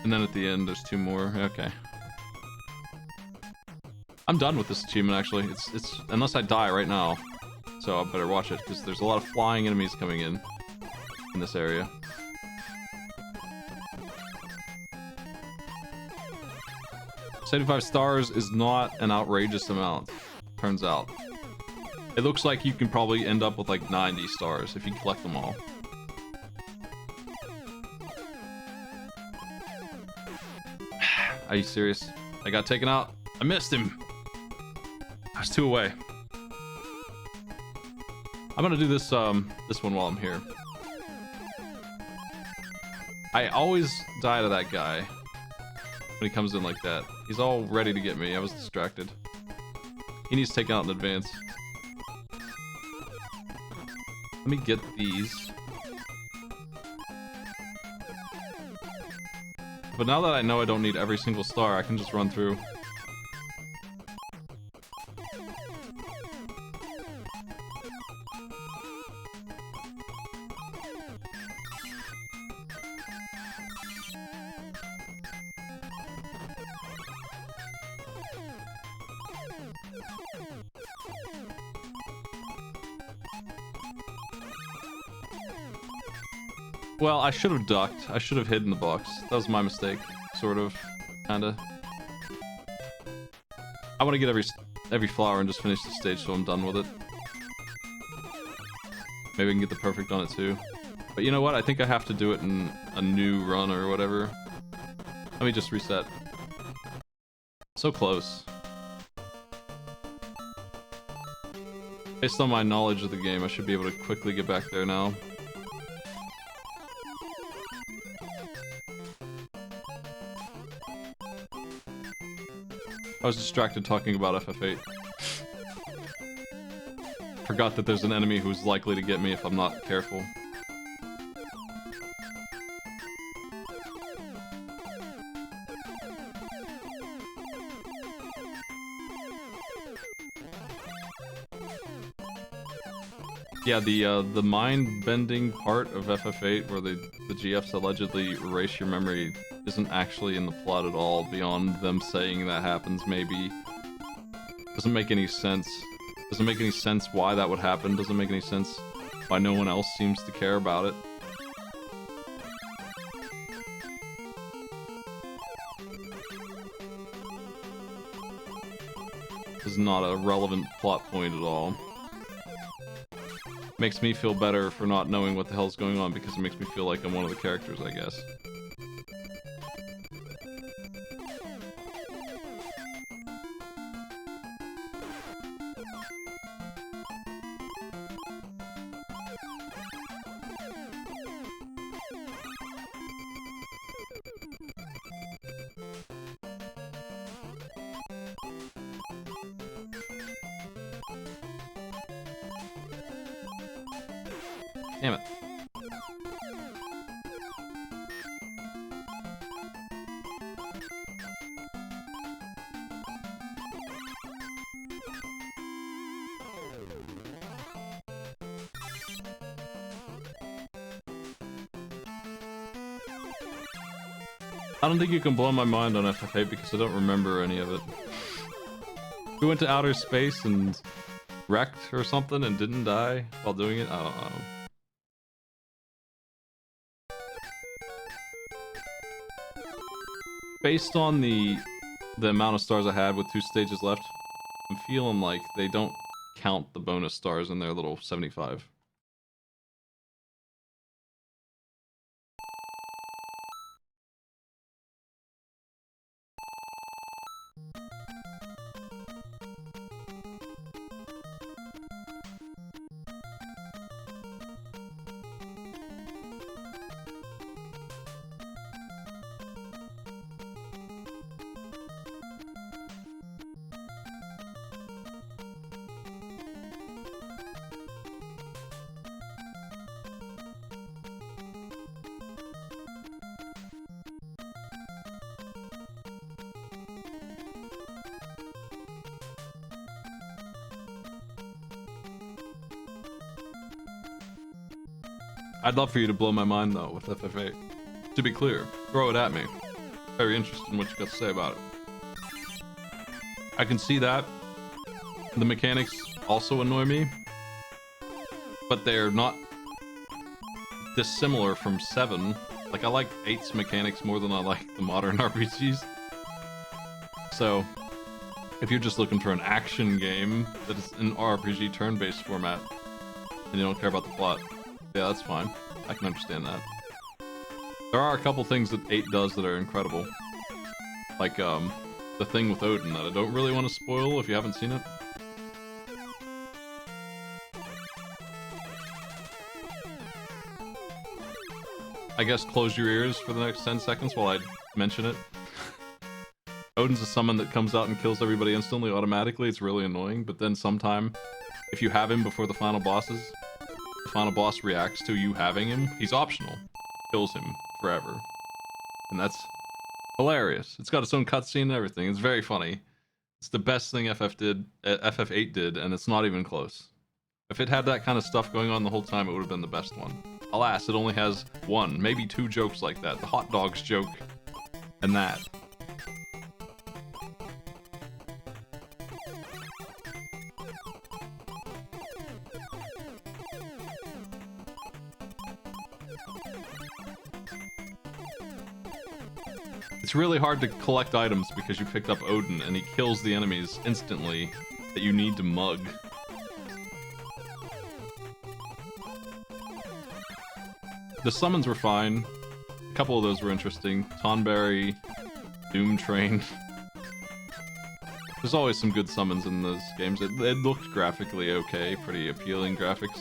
And then at the end, there's 2 more. Okay. I'm done with this achievement, actually. It's unless I die right now. So I better watch it, because there's a lot of flying enemies coming in this area. $75 stars is not an outrageous amount, turns out. It looks like you can probably end up with like 90 stars if you collect them all. Are you serious? I got taken out. I missed him. I was 2 away. I'm gonna do this this one while I'm here. I always die to that guy when he comes in like that. He's all ready to get me. I was distracted. He needs taken out in advance. Let me get these. But now that I know I don't need every single star, I can just run through. Well, I should have ducked. I should have hidden the box. That was my mistake. Sort of. Kinda. I want to get every flower and just finish the stage so I'm done with it. Maybe I can get the perfect on it too. But you know what? I think I have to do it in a new run or whatever. Let me just reset. So close. Based on my knowledge of the game, I should be able to quickly get back there now. I was distracted talking about FF8. Forgot that there's an enemy who's likely to get me if I'm not careful. Yeah, the mind-bending part of FF8 where the GFs allegedly erase your memory isn't actually in the plot at all, beyond them saying that happens, maybe. Doesn't make any sense. Doesn't make any sense why that would happen, doesn't make any sense why no one else seems to care about it. This is not a relevant plot point at all. Makes me feel better for not knowing what the hell's going on because it makes me feel like I'm one of the characters, I guess. Damn it. I don't think you can blow my mind on FF8 because I don't remember any of it. We went to outer space and wrecked or something and didn't die while doing it? I don't know. Based on the amount of stars I had with 2 stages left, I'm feeling like they don't count the bonus stars in their little 75. I'd love for you to blow my mind though with FF8. To be clear, throw it at me. Very interested in what you got to say about it. I can see that. The mechanics also annoy me, but they're not dissimilar from 7. Like, I like 8's mechanics more than I like the modern RPGs. So, if you're just looking for an action game that is an RPG turn-based format, and you don't care about the plot, yeah, that's fine. I can understand that. There are a couple things that 8 does that are incredible. Like, the thing with Odin that I don't really want to spoil if you haven't seen it. I guess close your ears for the next 10 seconds while I mention it. Odin's a summon that comes out and kills everybody instantly automatically. It's really annoying, but then sometime, if you have him before the final bosses, the final boss reacts to you having him. He's optional. Kills him forever. And that's hilarious. It's got its own cutscene and everything. It's very funny. It's the best thing FF8 did, and it's not even close. If it had that kind of stuff going on the whole time, it would have been the best one. Alas, it only has 1, maybe 2 jokes like that. The hot dogs joke, and that. It's really hard to collect items because you picked up Odin and he kills the enemies instantly that you need to mug. The summons were fine. A couple of those were interesting. Tonberry, Doom Train. There's always some good summons in those games. It looked graphically okay, pretty appealing graphics.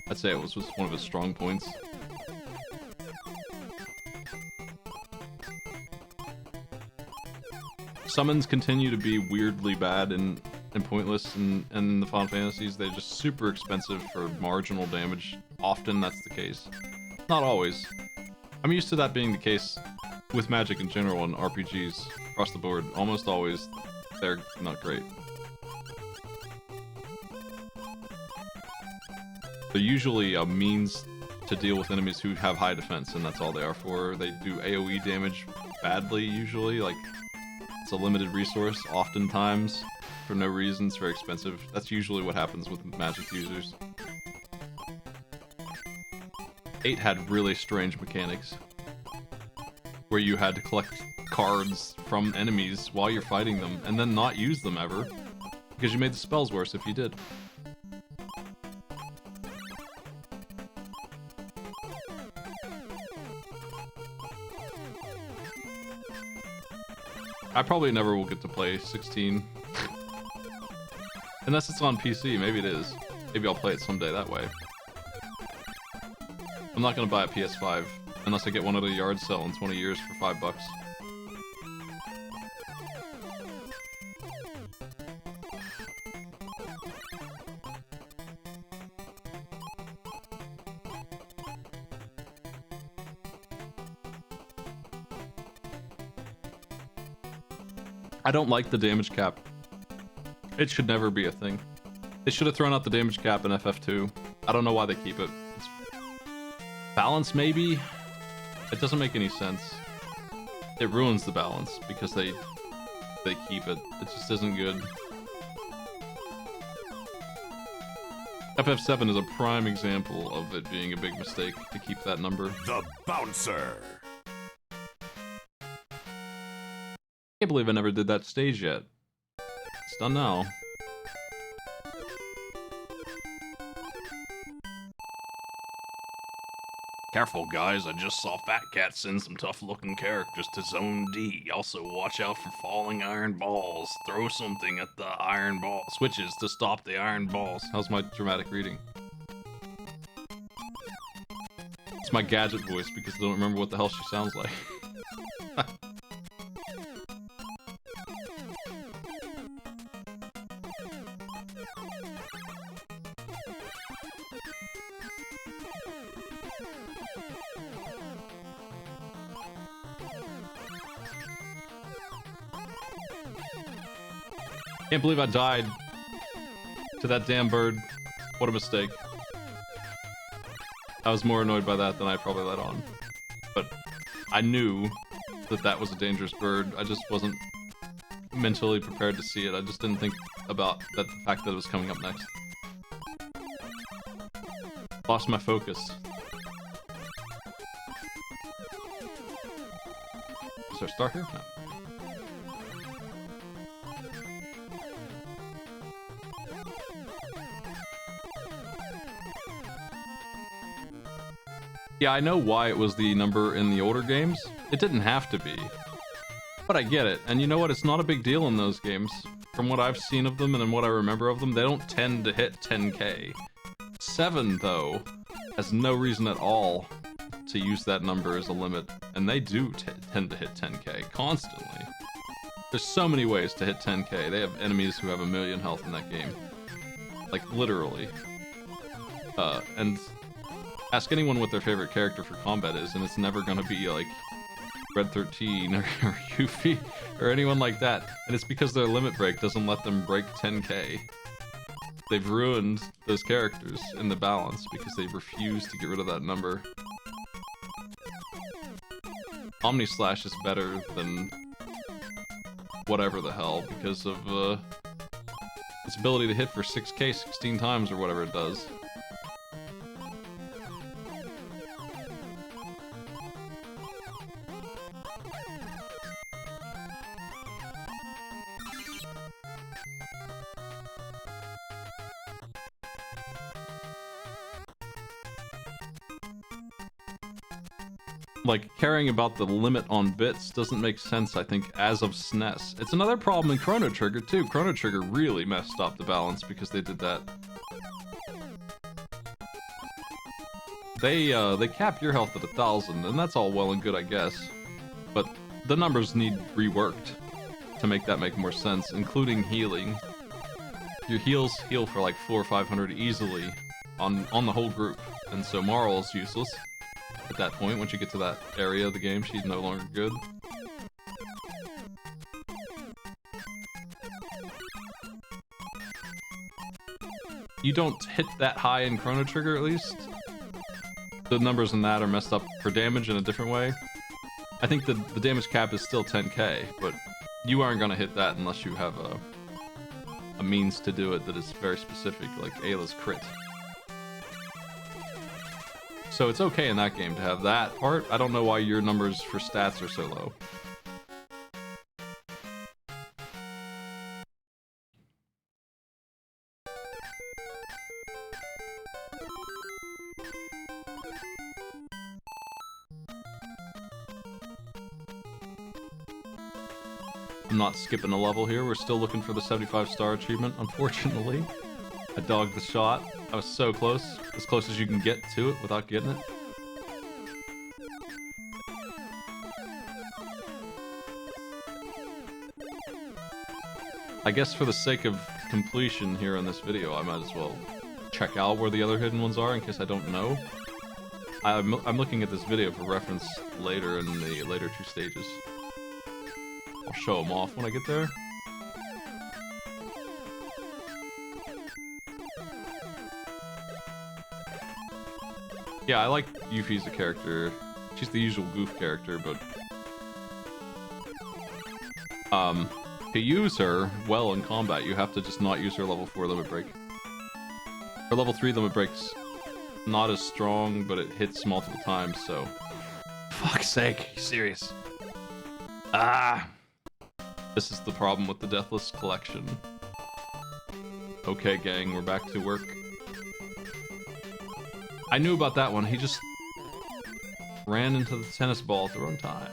I'd say it was one of its strong points. Summons continue to be weirdly bad and pointless in the Final Fantasies. They're just super expensive for marginal damage. Often that's the case. Not always. I'm used to that being the case with Magic in general and RPGs across the board. Almost always, they're not great. They're usually a means to deal with enemies who have high defense, and that's all they are for. They do AoE damage badly, usually. Like, it's a limited resource, oftentimes, for no reason. It's very expensive. That's usually what happens with Magic users. 8 had really strange mechanics, where you had to collect cards from enemies while you're fighting them, and then not use them ever, because you made the spells worse if you did. I probably never will get to play 16. Unless it's on PC, maybe it is. Maybe I'll play it someday that way. I'm not gonna buy a PS5 unless I get one at a yard sale in 20 years for $5. I don't like the damage cap. It should never be a thing. They should have thrown out the damage cap in FF2. I don't know why they keep it. It's balance, maybe? It doesn't make any sense. It ruins the balance because they keep it. It just isn't good. FF7 is a prime example of it being a big mistake to keep that number. The Bouncer. I can't believe I never did that stage yet. It's done now. Careful, guys. I just saw Fat Cat send some tough-looking characters to Zone D. Also, watch out for falling iron balls. Throw something at the iron ball switches to stop the iron balls. How's my dramatic reading? It's my gadget voice because I don't remember what the hell she sounds like. Can't believe I died to that damn bird. What a mistake. I was more annoyed by that than I probably let on. But I knew that that was a dangerous bird. I just wasn't mentally prepared to see it. I just didn't think about the fact that it was coming up next. Lost my focus. Is there a star here? No. Yeah, I know why it was the number in the older games. It didn't have to be. But I get it. And you know what? It's not a big deal in those games. From what I've seen of them and in what I remember of them, they don't tend to hit 10k. 7, though, has no reason at all to use that number as a limit. And they do tend to hit 10k constantly. There's so many ways to hit 10k. They have enemies who have 1,000,000 health in that game. Like, literally. And ask anyone what their favorite character for combat is, and it's never gonna be like Red 13 or Yuffie or anyone like that. And it's because their limit break doesn't let them break 10k. They've ruined those characters in the balance because they refuse to get rid of that number. Omni Slash is better than whatever the hell because of its ability to hit for 6k 16 times or whatever it does. like, caring about the limit on bits doesn't make sense, I think, as of SNES. It's another problem in Chrono Trigger, too. Chrono Trigger really messed up the balance because they did that. They cap your health at 1,000, and that's all well and good, I guess. But the numbers need reworked to make that make more sense, including healing. Your heals heal for like 400 or 500 easily on the whole group, and so Marl's useless at that point. Once you get to that area of the game, she's no longer good. You don't hit that high in Chrono Trigger, at least. The numbers in that are messed up for damage in a different way. I think the damage cap is still 10k, but you aren't gonna hit that unless you have a means to do it that is very specific, like Ayla's crit. So it's okay in that game to have that part. I don't know why your numbers for stats are so low. I'm not skipping a level here. We're still looking for the 75-star achievement, unfortunately. I dogged the shot. I was so close. As close as you can get to it without getting it. I guess for the sake of completion here in this video, I might as well check out where the other hidden ones are in case I don't know. I'm looking at this video for reference later in the later 2 stages. I'll show them off when I get there. Yeah, I like Yuffie as a character. She's the usual goof character, but to use her well in combat, you have to just not use her level 4 limit break. Her level 3 limit break's not as strong, but it hits multiple times, so... Fuck's sake, are you serious? Ah! This is the problem with the Deathless Collection. Okay, gang, we're back to work. I knew about that one. He just ran into the tennis ball at the wrong time.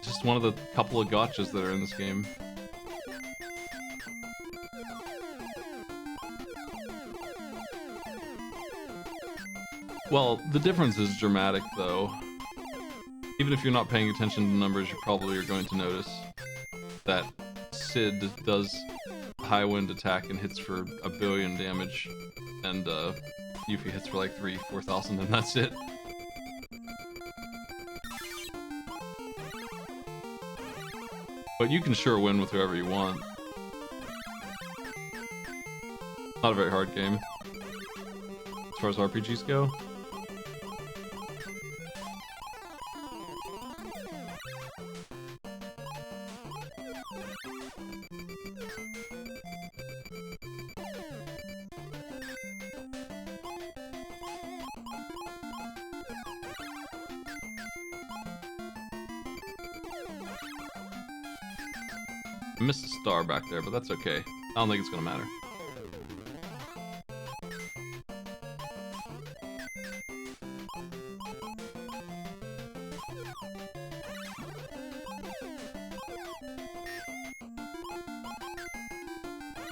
Just one of the couple of gotchas that are in this game. Well, the difference is dramatic, though. Even if you're not paying attention to numbers, you probably are going to notice that Sid does high wind attack and hits for 1 billion damage, and Yuffie hits for like 3,000-4,000, and that's it. But you can sure win with whoever you want. Not a very hard game, as far as RPGs go. I missed a star back there, but that's okay. I don't think it's gonna matter.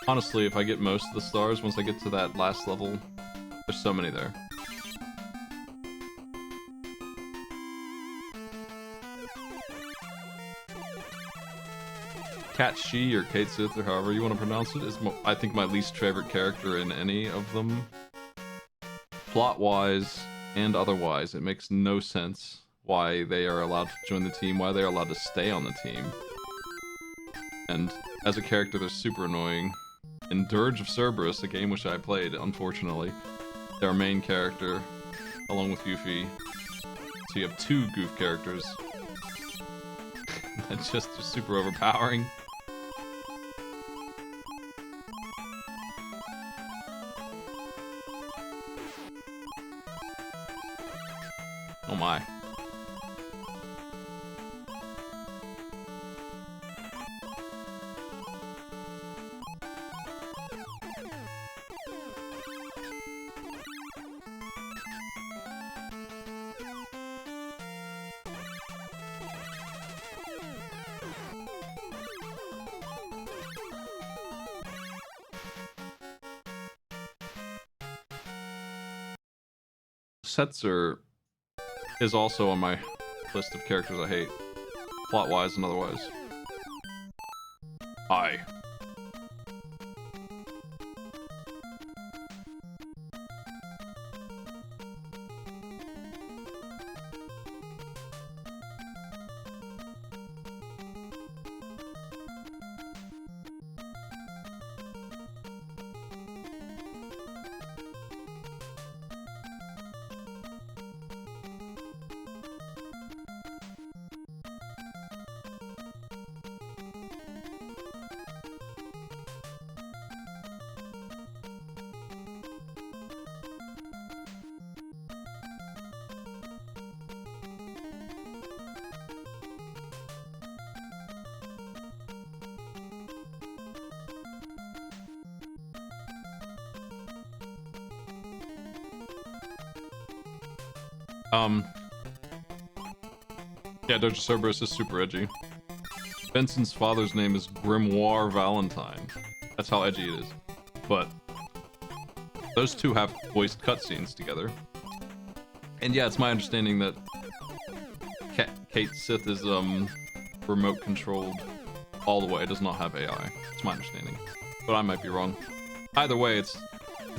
Honestly, if I get most of the stars, once I get to that last level, there's so many there. Kat Shi or Kate Sith or however you want to pronounce it is, I think, my least favorite character in any of them. Plot-wise and otherwise, it makes no sense why they are allowed to join the team, why they are allowed to stay on the team. And as a character, they're super annoying. In Dirge of Cerberus, a game which I played, unfortunately, their main character, along with Yuffie, so you have 2 goof characters. That's just super overpowering. Oh my. Setzer is also on my list of characters I hate, plot-wise and otherwise. Hi. Yeah, Dojo Cerberus is super edgy. Benson's father's name is Grimoire Valentine. That's how edgy it is. But those two have voiced cutscenes together. And yeah, it's my understanding that Kate Sith is remote controlled all the way. It does not have AI. It's my understanding. But I might be wrong. Either way, it's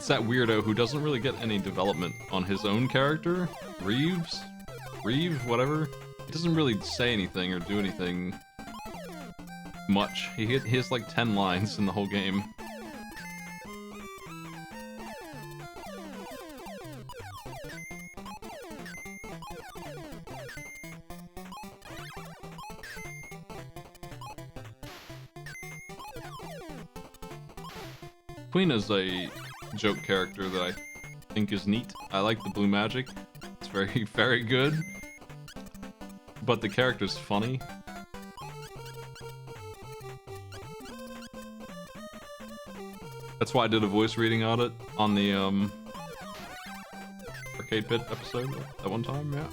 that weirdo who doesn't really get any development on his own character. Reeve, whatever. He doesn't really say anything or do anything much. He has like 10 lines in the whole game. Queen is a joke character that I think is neat. I like the blue magic. It's very, very good. But the character's funny. That's why I did a voice reading on it on the Arcade Pit episode at one time, yeah.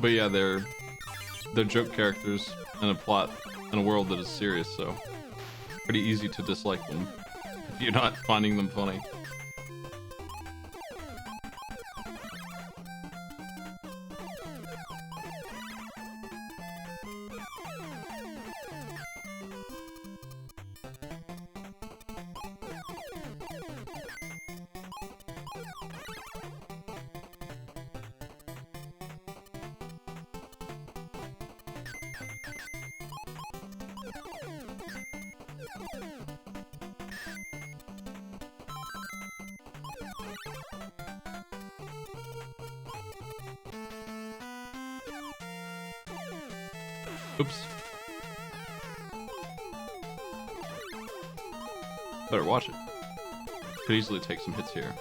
But yeah, they're joke characters in a plot in a world that is serious, so pretty easy to dislike them if you're not finding them funny. Oops. Better watch it. Could easily take some hits here.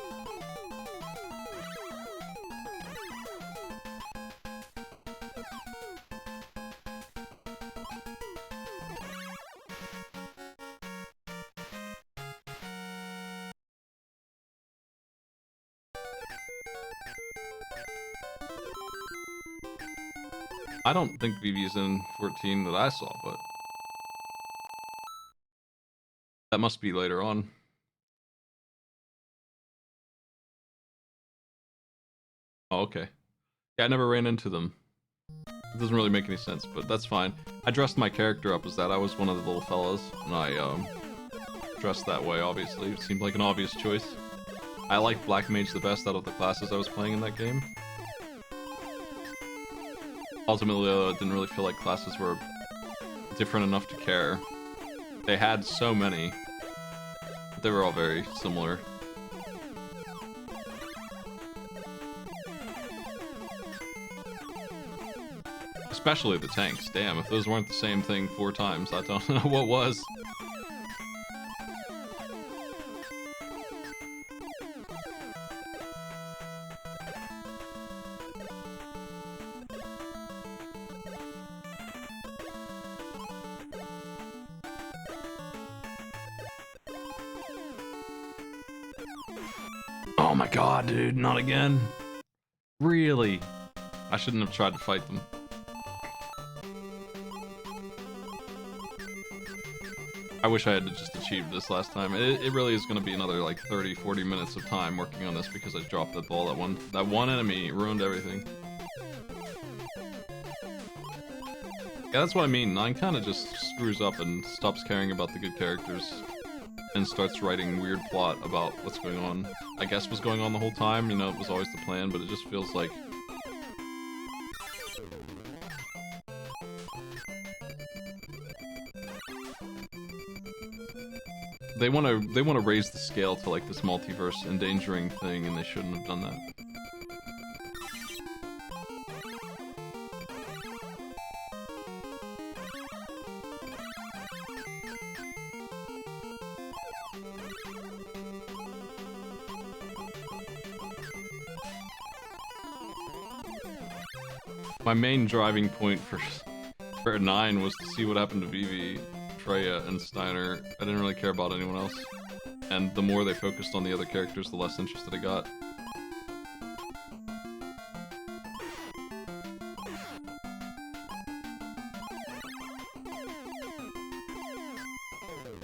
I don't think VV's in 14 that I saw, but that must be later on. Oh, okay. Yeah, I never ran into them. It doesn't really make any sense, but that's fine. I dressed my character up as that. I was one of the little fellas, and I dressed that way, obviously. It seemed like an obvious choice. I liked Black Mage the best out of the classes I was playing in that game. Ultimately, I didn't really feel like classes were different enough to care. They had so many, but they were all very similar. Especially the tanks. Damn, if those weren't the same thing 4 times, I don't know what was. Oh my god, dude, not again. Really? I shouldn't have tried to fight them. I wish I had just achieved this last time. It really is going to be another like 30-40 minutes of time working on this because I dropped that ball. That one enemy ruined everything. Yeah, that's what I mean. 9 kind of just screws up and stops caring about the good characters and starts writing weird plot about what's going on. I guess was going on the whole time, you know, it was always the plan, but it just feels like... They want to raise the scale to like this multiverse endangering thing, and they shouldn't have done that. My main driving point for 9 was to see what happened to Vivi, Freya, and Steiner. I didn't really care about anyone else. And the more they focused on the other characters, the less interested I got.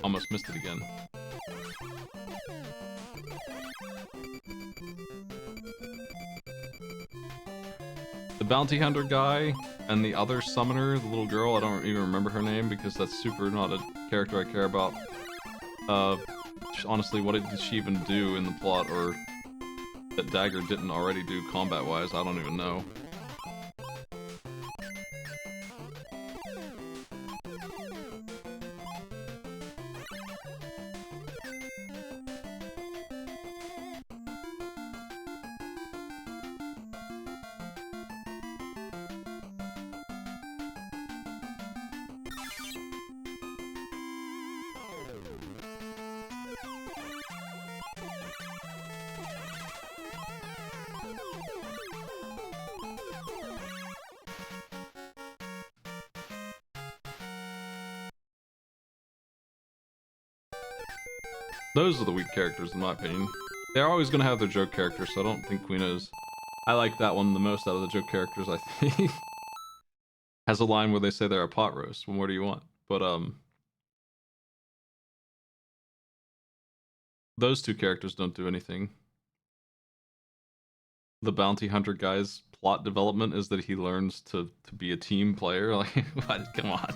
Almost missed it again. The bounty hunter guy and the other summoner, the little girl, I don't even remember her name because that's super not a character I care about. Honestly, what did she even do in the plot, or that Dagger didn't already do combat-wise? I don't even know. Those are the weak characters, in my opinion. They're always going to have their joke characters, so I don't think Queen is. I like that one the most out of the joke characters, I think. Has a line where they say they're a pot roast. Well, what do you want? But, those two characters don't do anything. The bounty hunter guy's plot development is that he learns to be a team player. Like, what? Come on.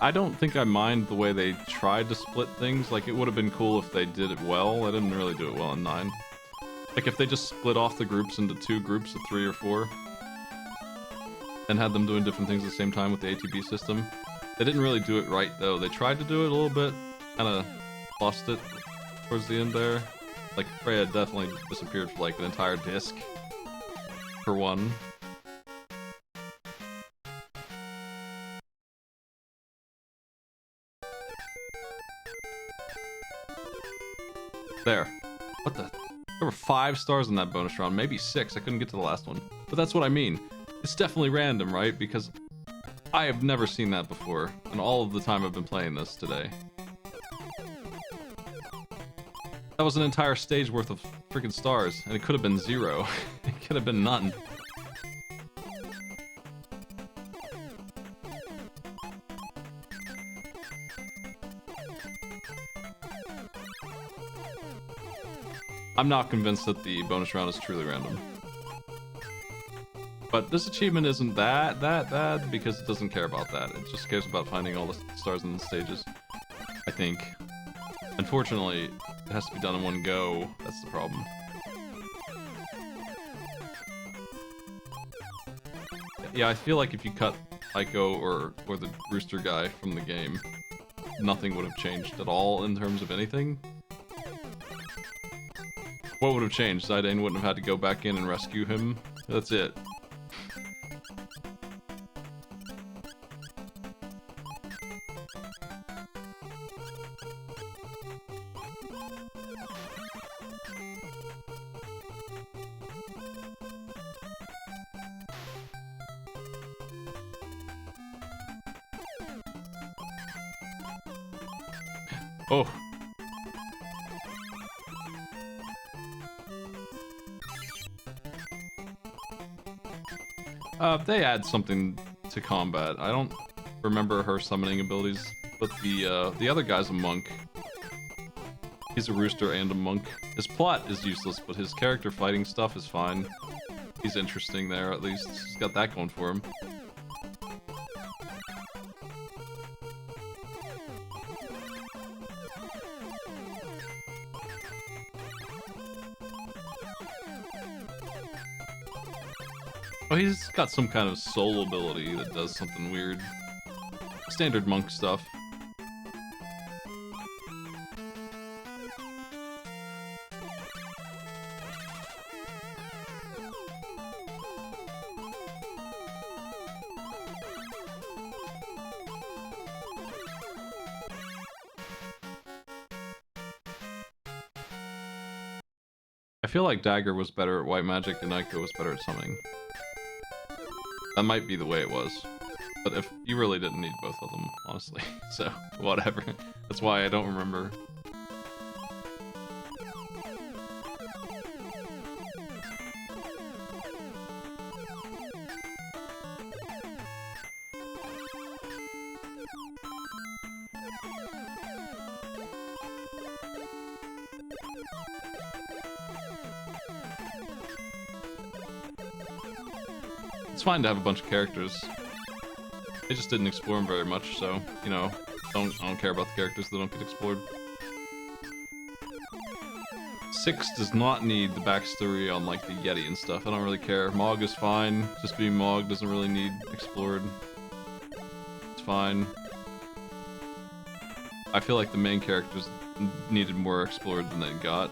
I don't think I mind the way they tried to split things. Like, it would have been cool if they did it well. They didn't really do it well in 9. Like, if they just split off the groups into 2 groups of 3 or 4 and had them doing different things at the same time with the ATB system. They didn't really do it right, though. They tried to do it a little bit, kind of lost it towards the end there. Like, Freya definitely disappeared for, like, an entire disc, for one. There. What the? There were 5 stars in that bonus round, maybe 6. I couldn't get to the last one. But that's what I mean. It's definitely random, right? Because I have never seen that before, in all of the time I've been playing this today. That was an entire stage worth of freaking stars, and it could have been 0. It could have been none. I'm not convinced that the bonus round is truly random. But this achievement isn't that bad because it doesn't care about that. It just cares about finding all the stars in the stages, I think. Unfortunately, it has to be done in one go. That's the problem. Yeah, I feel like if you cut Aiko or the rooster guy from the game, nothing would have changed at all in terms of anything. What would have changed? Zidane wouldn't have had to go back in and rescue him. That's it. Oh. They add something to combat. I don't remember her summoning abilities, but the other guy's a monk. He's a rooster and a monk. His plot is useless, but his character fighting stuff is fine. He's interesting there, at least. He's got that going for him. Oh, he's got some kind of soul ability that does something weird. Standard monk stuff. I feel like Dagger was better at white magic and Aiko was better at summoning. That might be the way it was. But if you really didn't need both of them, honestly. So, whatever. That's why I don't remember. It's fine to have a bunch of characters. They just didn't explore them very much, so, you know, I don't care about the characters that don't get explored. 6 does not need the backstory on, like, the Yeti and stuff. I don't really care. Mog is fine. Just being Mog doesn't really need explored. It's fine. I feel like the main characters needed more explored than they got.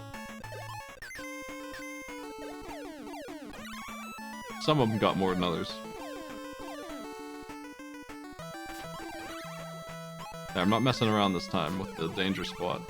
Some of them got more than others. Yeah, I'm not messing around this time with the danger spot.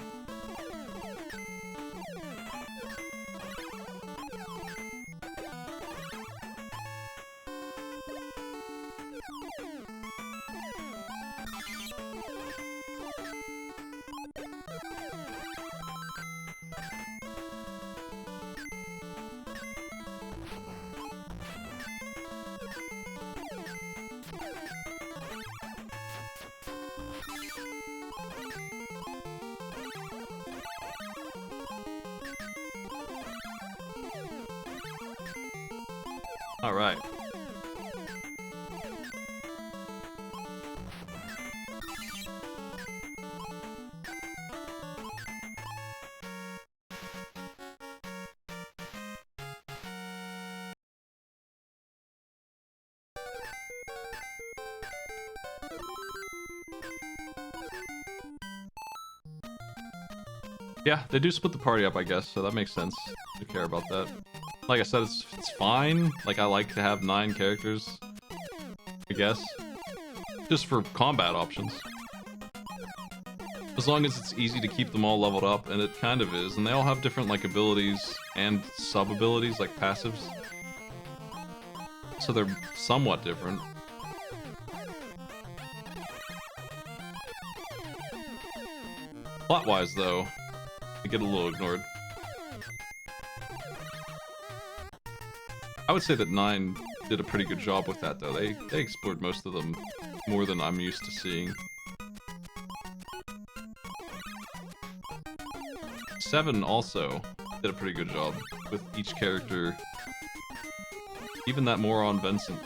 All right. Yeah, they do split the party up, I guess, so that makes sense to care about that. Like I said, it's fine. Like, I like to have 9 characters, I guess. Just for combat options. As long as it's easy to keep them all leveled up, and it kind of is. And they all have different, like, abilities and sub-abilities, like passives. So they're somewhat different. Plot-wise, though, they get a little ignored. I would say that 9 did a pretty good job with that, though. They explored most of them more than I'm used to seeing. 7 also did a pretty good job with each character. Even that moron Vincent.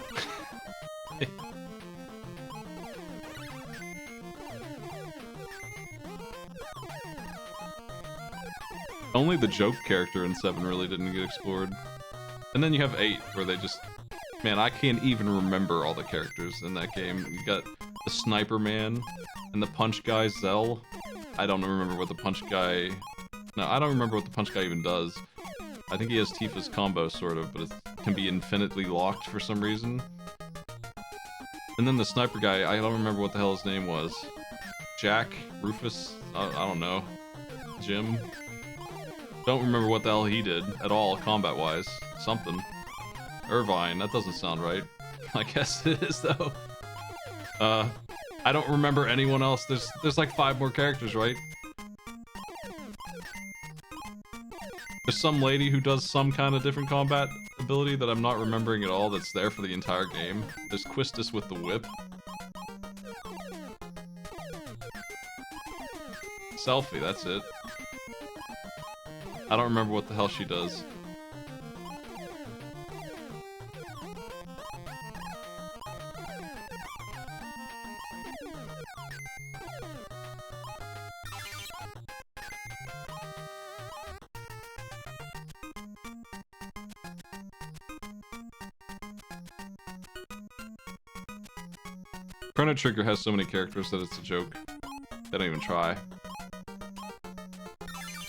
Only the joke character in 7 really didn't get explored. And then you have 8, where they just... Man, I can't even remember all the characters in that game. You got the Sniper Man, and the Punch Guy, Zell. I don't remember what the Punch Guy... No, I don't remember what the Punch Guy even does. I think he has Tifa's combo, sort of, but it can be infinitely locked for some reason. And then the Sniper Guy, I don't remember what the hell his name was. Jack, Rufus, I don't know, Jim. Don't remember what the hell he did at all, combat-wise. Something. Irvine, that doesn't sound right. I guess it is, though. I don't remember anyone else. There's like 5 more characters, right? There's some lady who does some kind of different combat ability that I'm not remembering at all that's there for the entire game. There's Quistis with the whip. Selfie, that's it. I don't remember what the hell she does. Chrono Trigger has so many characters that it's a joke. They don't even try.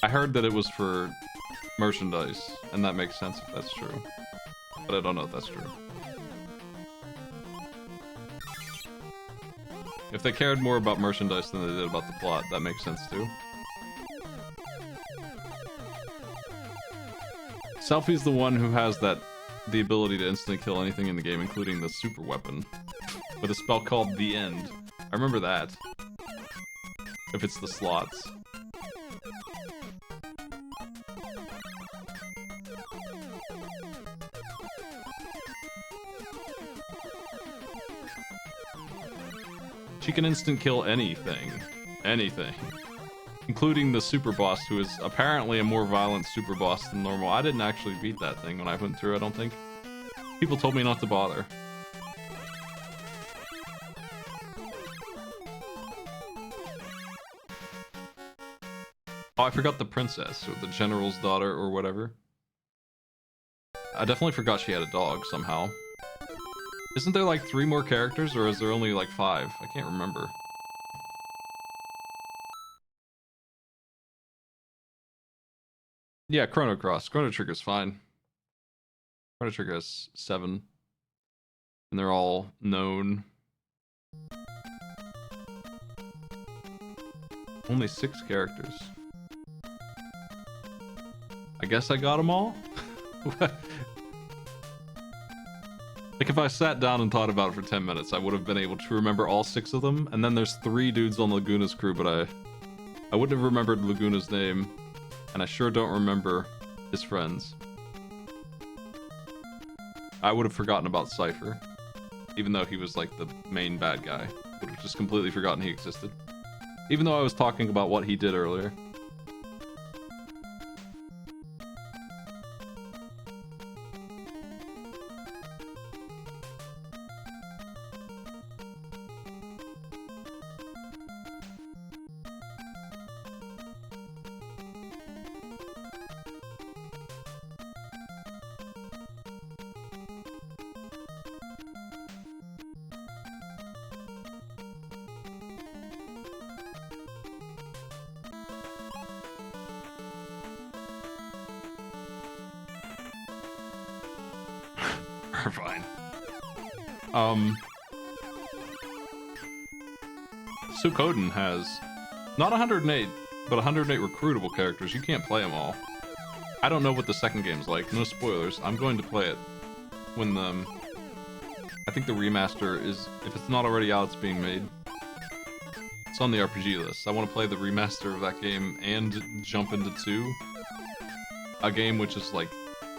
I heard that it was for merchandise, and that makes sense if that's true. But I don't know if that's true. If they cared more about merchandise than they did about the plot, that makes sense too. Selfie's the one who has the ability to instantly kill anything in the game, including the super weapon. With a spell called The End. I remember that. If it's the slots. She can instant kill anything. Anything. Including the super boss, who is apparently a more violent super boss than normal. I didn't actually beat that thing when I went through, I don't think. People told me not to bother. Oh, I forgot the princess, or the general's daughter, or whatever. I definitely forgot she had a dog, somehow. Isn't there like 3 more characters, or is there only like 5? I can't remember. Yeah, Chrono Cross. Chrono Trigger's fine. Chrono Trigger has 7. And they're all known. Only 6 characters. I guess I got them all? Like, if I sat down and thought about it for 10 minutes, I would have been able to remember all 6 of them. And then there's 3 dudes on Laguna's crew, but I wouldn't have remembered Laguna's name. And I sure don't remember his friends. I would have forgotten about Cypher. Even though he was like the main bad guy. Would have just completely forgotten he existed. Even though I was talking about what he did earlier. Fine. Suikoden has not 108, but 108 recruitable characters. You can't play them all. I don't know what the second game's like. No spoilers. I'm going to play it when I think the remaster is, if it's not already out, it's being made. It's on the RPG list. I want to play the remaster of that game and jump into 2. A game which is like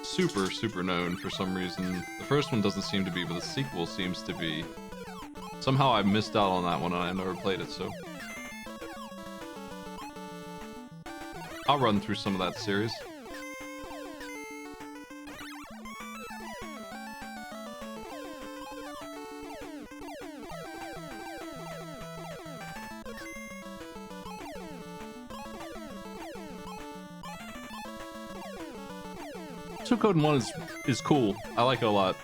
super known for some reason. The first one doesn't seem to be, but the sequel seems to be. Somehow I missed out on that one and I never played it, so I'll run through some of that series. Suikoden 1 is cool. I like it a lot.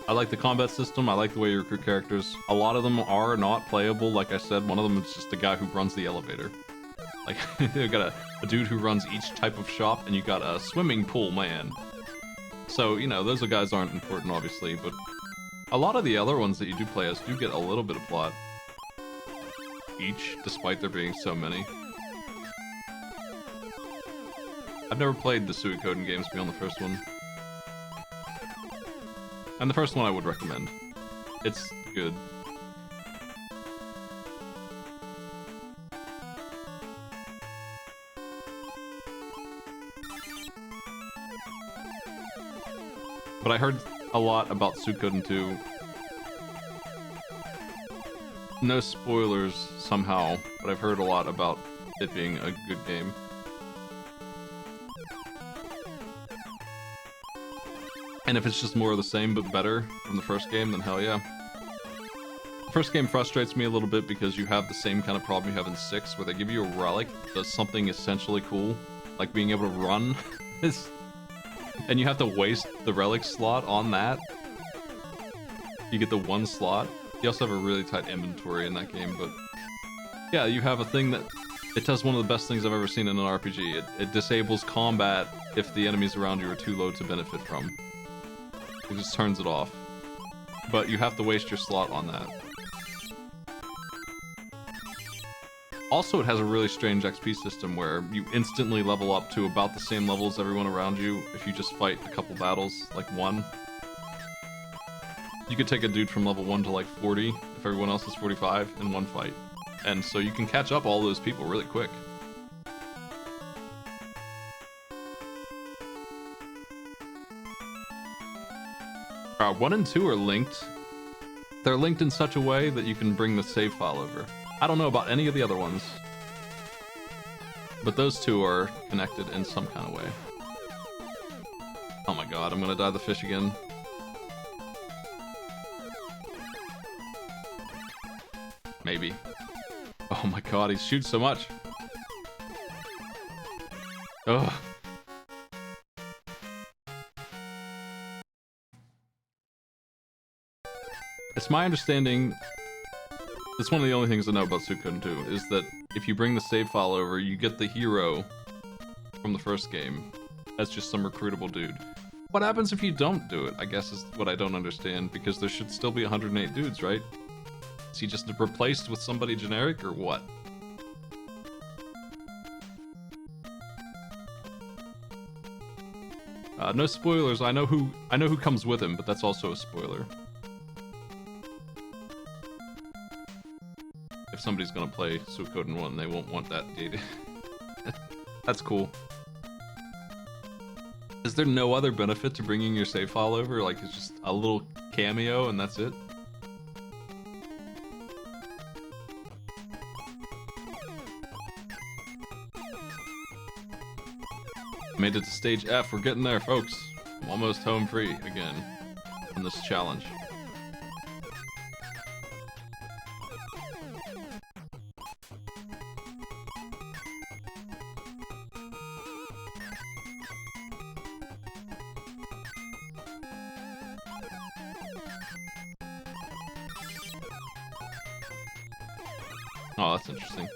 I like the combat system. I like the way you recruit characters. A lot of them are not playable. Like I said, one of them is just a guy who runs the elevator. Like, you got a dude who runs each type of shop, and you got a swimming pool man. So, you know, those guys aren't important, obviously, but a lot of the other ones that you do play as do get a little bit of plot. each, despite there being so many. I've never played the Suikoden games beyond the first one. And the first one I would recommend. It's good. But I heard a lot about Suikoden 2. No spoilers somehow, but I've heard a lot about it being a good game. And if it's just more of the same but better from the first game, then hell yeah. The first game frustrates me a little bit because you have the same kind of problem you have in 6, where they give you a relic that does something essentially cool, like being able to run. And you have to waste the relic slot on that. You get the one slot. You also have a really tight inventory in that game, but yeah, you have a thing that it does one of the best things I've ever seen in an RPG. It disables combat if the enemies around you are too low to benefit from. It just turns it off. But you have to waste your slot on that. Also, it has a really strange XP system where you instantly level up to about the same level as everyone around you if you just fight a couple battles, like 1. You could take a dude from level 1 to like 40 if everyone else is 45 in one fight. And so you can catch up all those people really quick. 1 and 2 are linked. They're linked in such a way that you can bring the save file over. I don't know about any of the other ones, but those two are connected in some kind of way. Oh my god, I'm gonna die the fish again. Maybe. Oh my god, he shoots so much. Ugh. It's my understanding, it's one of the only things I know about Suikoden 2, is that if you bring the save file over, you get the hero from the first game as just some recruitable dude. What happens if you don't do it, I guess, is what I don't understand, because there should still be 108 dudes, right? Is he just replaced with somebody generic, or what? No spoilers. I know who comes with him, but that's also a spoiler. If somebody's gonna play Suikoden 1, they won't want that data. That's cool. Is there no other benefit to bringing your save file over? Like, it's just a little cameo and that's it? Made it to stage F. We're getting there, folks. I'm almost home free again on this challenge. Oh, that's interesting.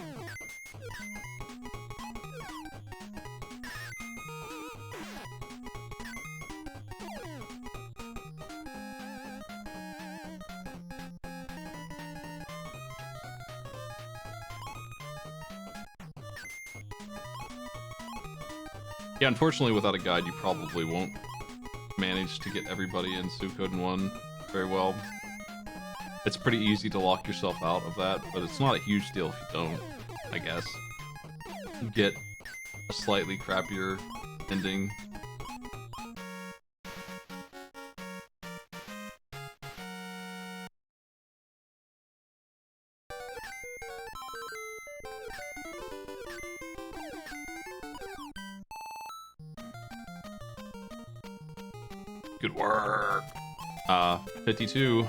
Yeah, unfortunately, without a guide, you probably won't manage to get everybody in Suikoden 1 very well. It's pretty easy to lock yourself out of that, but it's not a huge deal if you don't, I guess. You get a slightly crappier ending. Good work. 52.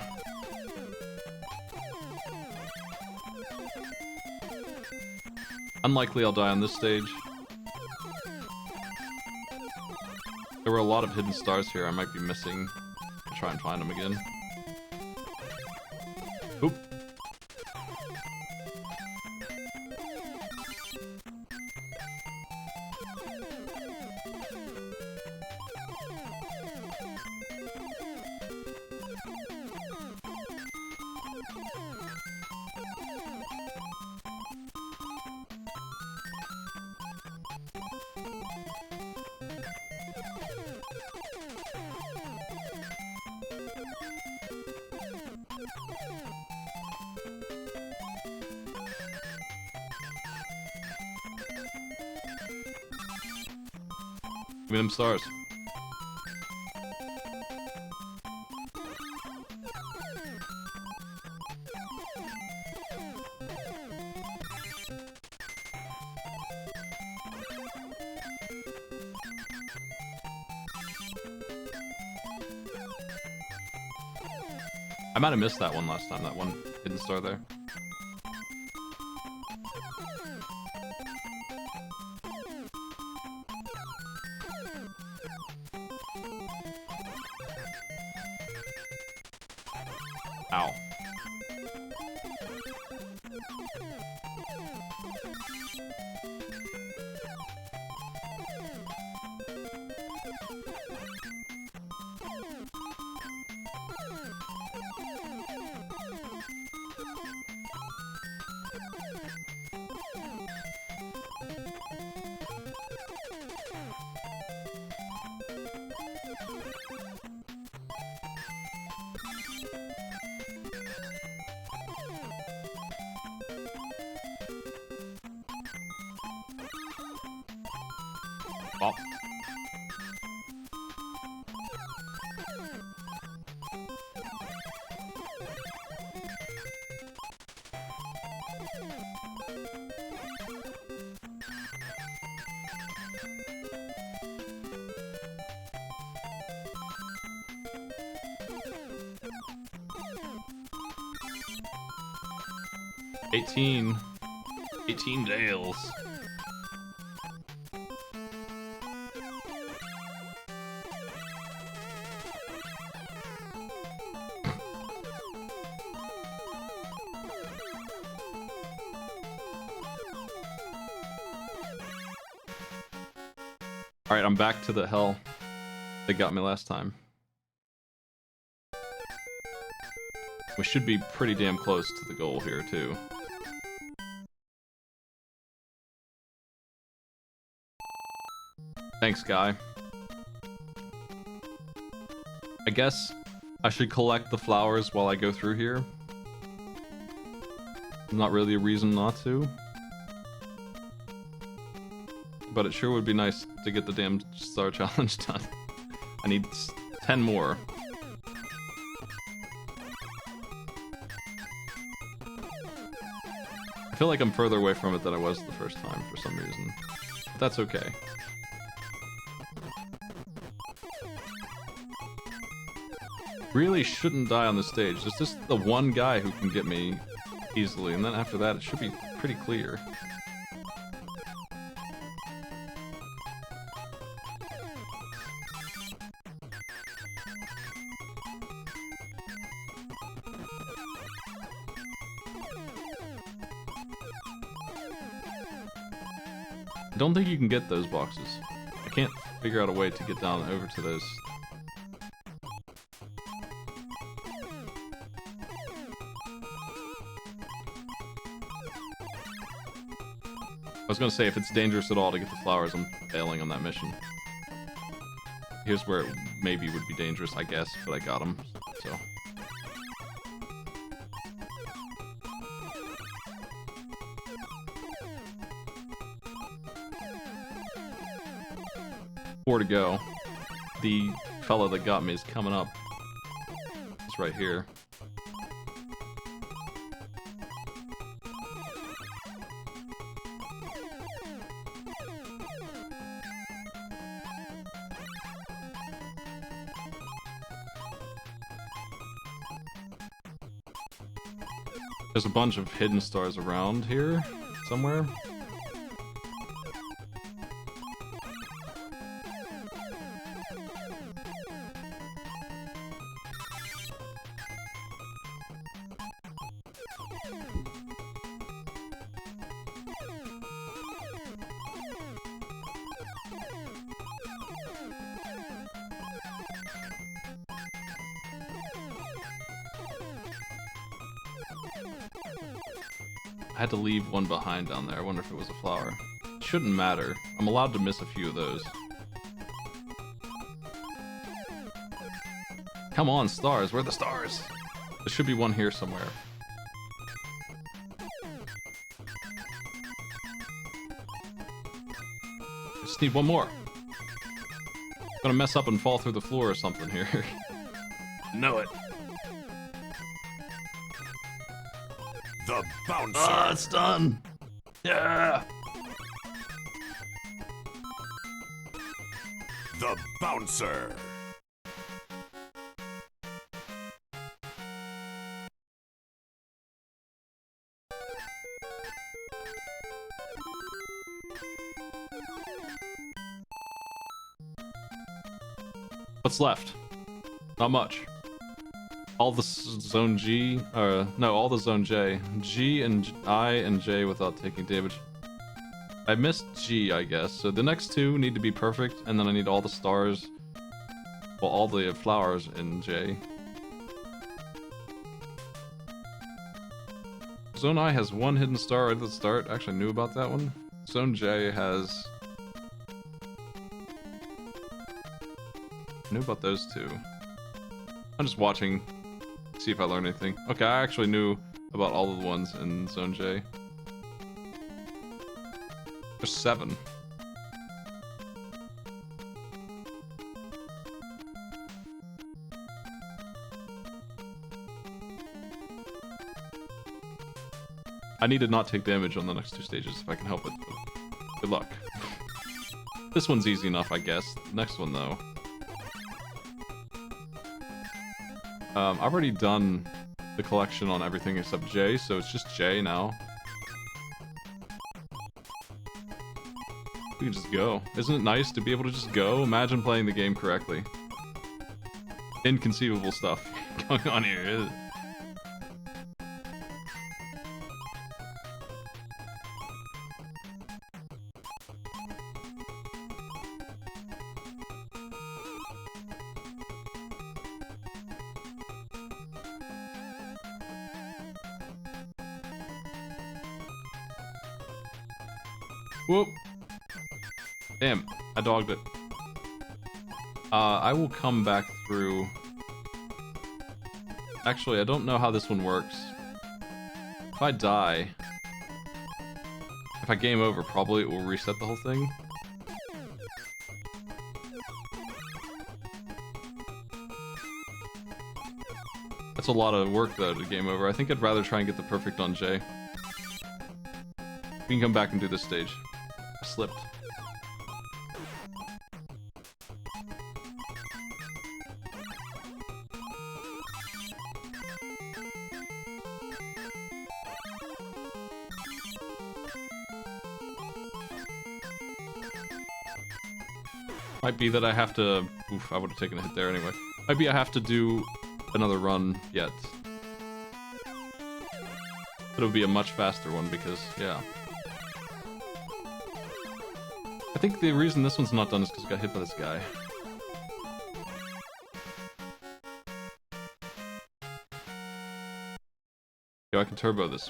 Unlikely I'll die on this stage. There were a lot of hidden stars here I might be missing. I'll try and find them again. Oop. Give me them stars. I might have missed that one last time, that one hidden star there. Ow. Oh. $18 Dales. Alright, I'm back to the hell that got me last time. We should be pretty damn close to the goal here, too. Thanks, guy. I guess I should collect the flowers while I go through here. Not really a reason not to. But it sure would be nice to get the damn star challenge done. I need 10 more. I feel like I'm further away from it than I was the first time for some reason. But that's okay. Really shouldn't die on the stage. There's just the one guy who can get me easily, and then after that it should be pretty clear. I don't think you can get those boxes. I can't figure out a way to get down over to those. I was gonna say, if it's dangerous at all to get the flowers, I'm failing on that mission. Here's where it maybe would be dangerous, I guess, but I got them, so. Four to go. The fellow that got me is coming up. It's right here. There's a bunch of hidden stars around here, somewhere. I had to leave one behind down there. I wonder if it was a flower. It shouldn't matter. I'm allowed to miss a few of those. Come on, stars. Where are the stars? There should be one here somewhere. I just need one more. Gonna mess up and fall through the floor or something here. Know it. The bouncer. Ah, it's done. Yeah. The bouncer. What's left? Not much. All the zone G, or no, all the zone J. G and I and J without taking damage. I missed G, I guess. So the next two need to be perfect, and then I need all the stars, well, all the flowers in J. Zone I has one hidden star right at the start. Actually, I knew about that one. Zone J has... I knew about those two. I'm just watching, see if I learn anything. Okay, I actually knew about all of the ones in Zone J. There's 7. I need to not take damage on the next 2 stages if I can help it. But good luck. This one's easy enough, I guess. Next one, though. I've already done the collection on everything except J, so it's just J now. We can just go. Isn't it nice to be able to just go? Imagine playing the game correctly. Inconceivable stuff going on here. Whoop. Damn, I dogged it. I will come back through. Actually, I don't know how this one works. If I die, if I game over, probably it will reset the whole thing. That's a lot of work, though, to game over. I think I'd rather try and get the perfect on J. We can come back and do this stage. I slipped. Might be that I have to... Oof, I would have taken a hit there anyway. Might be I have to do another run yet. But it would be a much faster one because, yeah. I think the reason this one's not done is because I got hit by this guy. Yo, I can turbo this.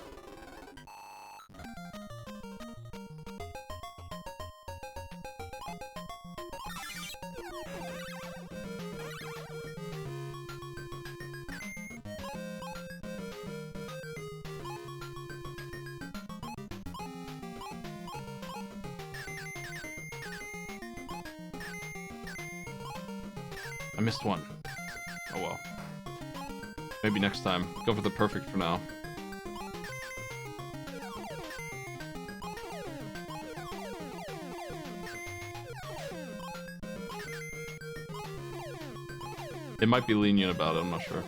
I missed one. Oh well. Maybe next time. Go for the perfect for now. It might be lenient about it, I'm not sure.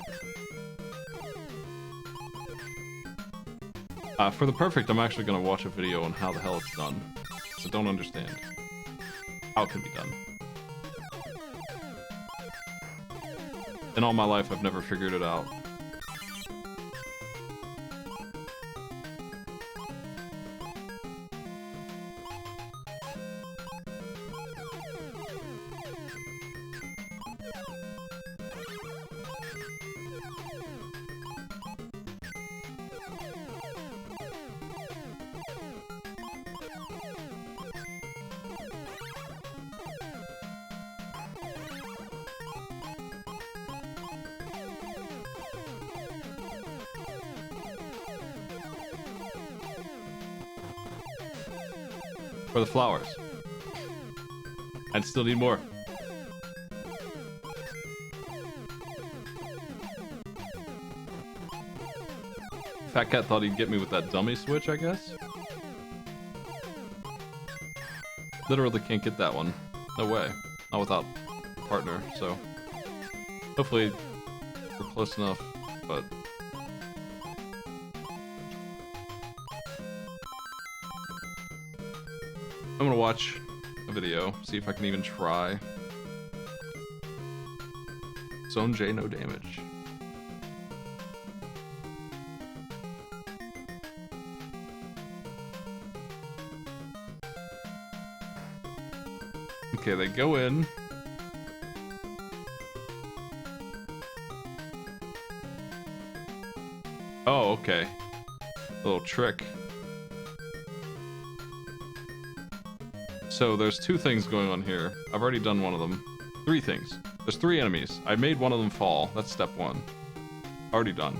For the perfect, I'm actually gonna watch a video on how the hell it's done. So don't understand how it can be done. In all my life, I've never figured it out. For the flowers. I'd still need more. Fat Cat thought he'd get me with that dummy switch, I guess. Literally can't get that one. No way. Not without a partner, so... Hopefully we're close enough, but... I'm gonna watch a video, see if I can even try. Zone J, no damage. Okay, they go in. Oh, okay. A little trick. So there's two things going on here. I've already done one of them. Three things. There's three enemies. I made one of them fall. That's step one. Already done.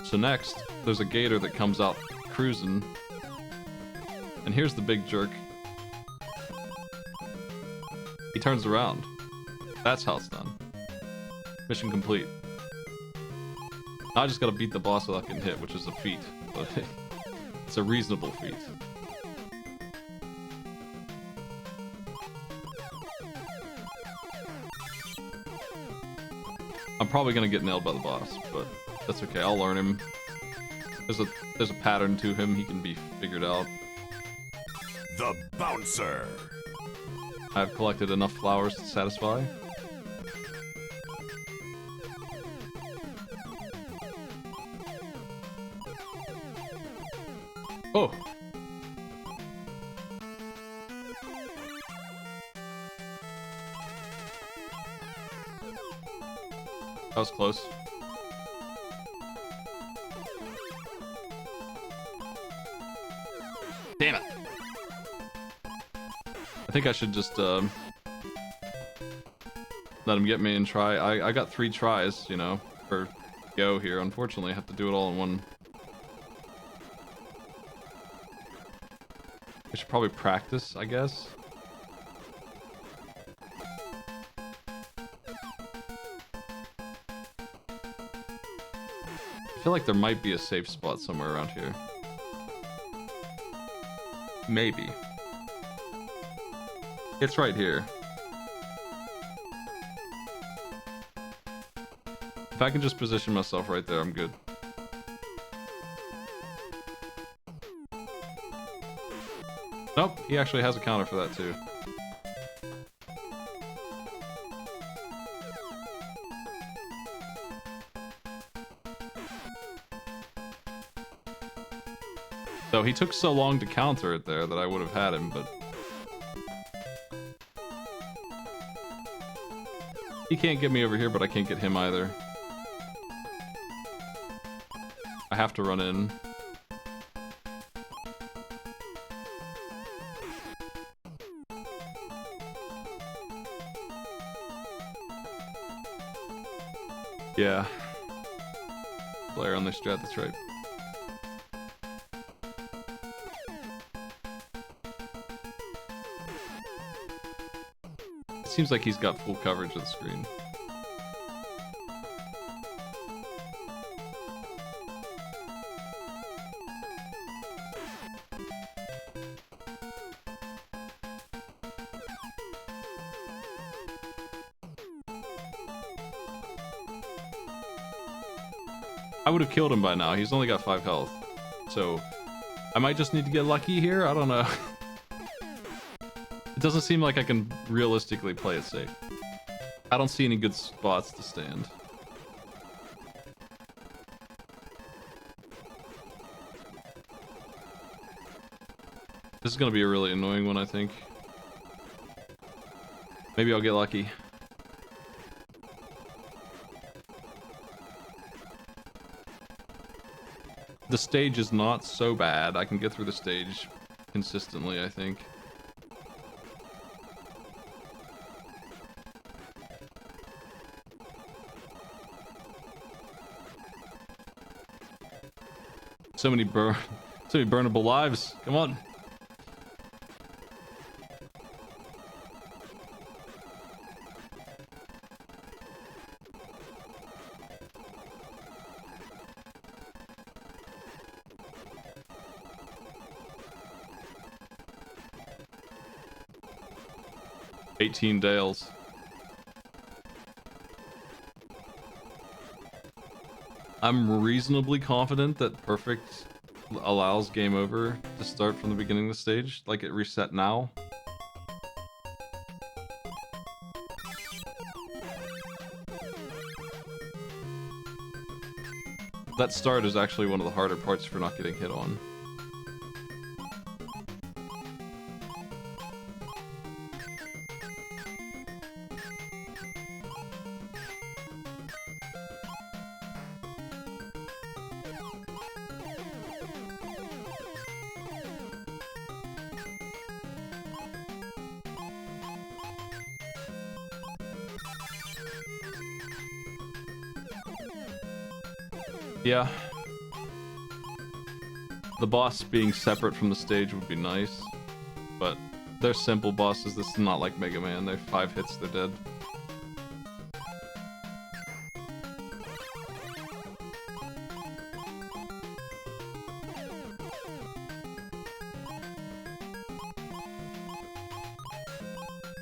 So next, there's a gator that comes out cruising. And here's the big jerk. He turns around. That's how it's done. Mission complete. Now I just gotta beat the boss without getting hit, which is a feat. But it's a reasonable feat. I'm probably gonna get nailed by the boss, but that's okay. I'll learn him. There's a pattern to him. He can be figured out. The Bouncer. I've collected enough flowers to satisfy. Oh! That was close. Damn it! I think I should just let him get me and try. I got 3 tries, you know, for go here. Unfortunately, I have to do it all in one. I should probably practice, I guess. I feel like there might be a safe spot somewhere around here. Maybe. It's right here. If I can just position myself right there, I'm good. Nope, he actually has a counter for that too. So he took so long to counter it there that I would have had him, but... He can't get me over here, but I can't get him either. I have to run in. Yeah. Player on this strat, that's right. It seems like he's got full coverage of the screen. I would have killed him by now. He's only got 5 health. So, I might just need to get lucky here? I don't know. It doesn't seem like I can realistically play it safe. I don't see any good spots to stand. This is gonna be a really annoying one, I think. Maybe I'll get lucky. The stage is not so bad. I can get through the stage consistently, I think. So many burnable lives. Come on. 18 Dales. I'm reasonably confident that perfect allows game over to start from the beginning of the stage, like it reset now. That start is actually one of the harder parts for not getting hit on. Yeah. The boss being separate from the stage would be nice, but they're simple bosses. This is not like Mega Man. They're 5 hits, they're dead.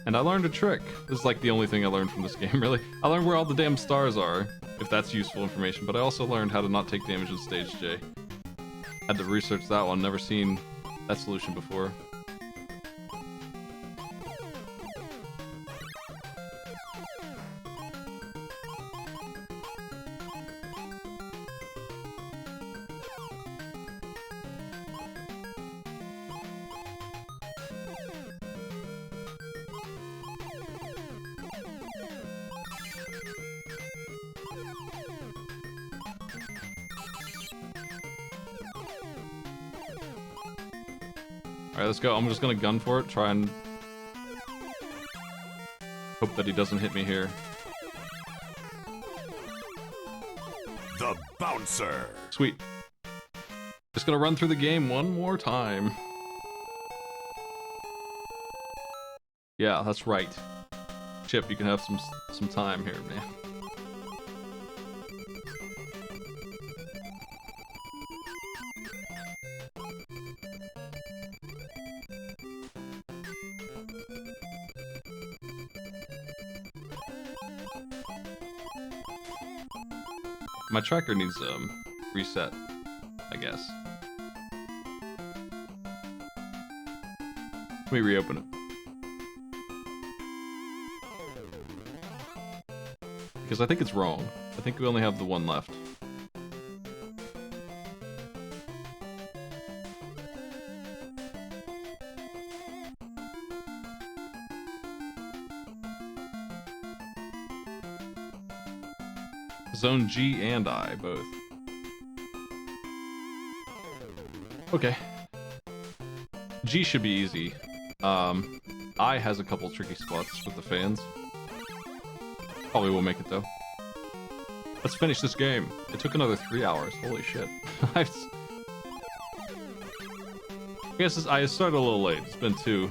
And I learned a trick. This is like the only thing I learned from this game, really. I learned where all the damn stars are, if that's useful information, but I also learned how to not take damage in Stage J. Had to research that one, never seen that solution before. Alright, let's go. I'm just gonna gun for it, try and hope that he doesn't hit me here. The Bouncer. Sweet. Just gonna run through the game one more time. Yeah, that's right. Chip, you can have some time here, man. My tracker needs reset, I guess. Let me reopen it. Because I think it's wrong. I think we only have the one left. Zone G and I, both. Okay. G should be easy. I has a couple tricky spots with the fans. Probably will make it though. Let's finish this game. It took another 3 hours. Holy shit. I guess I started a little late. It's been 2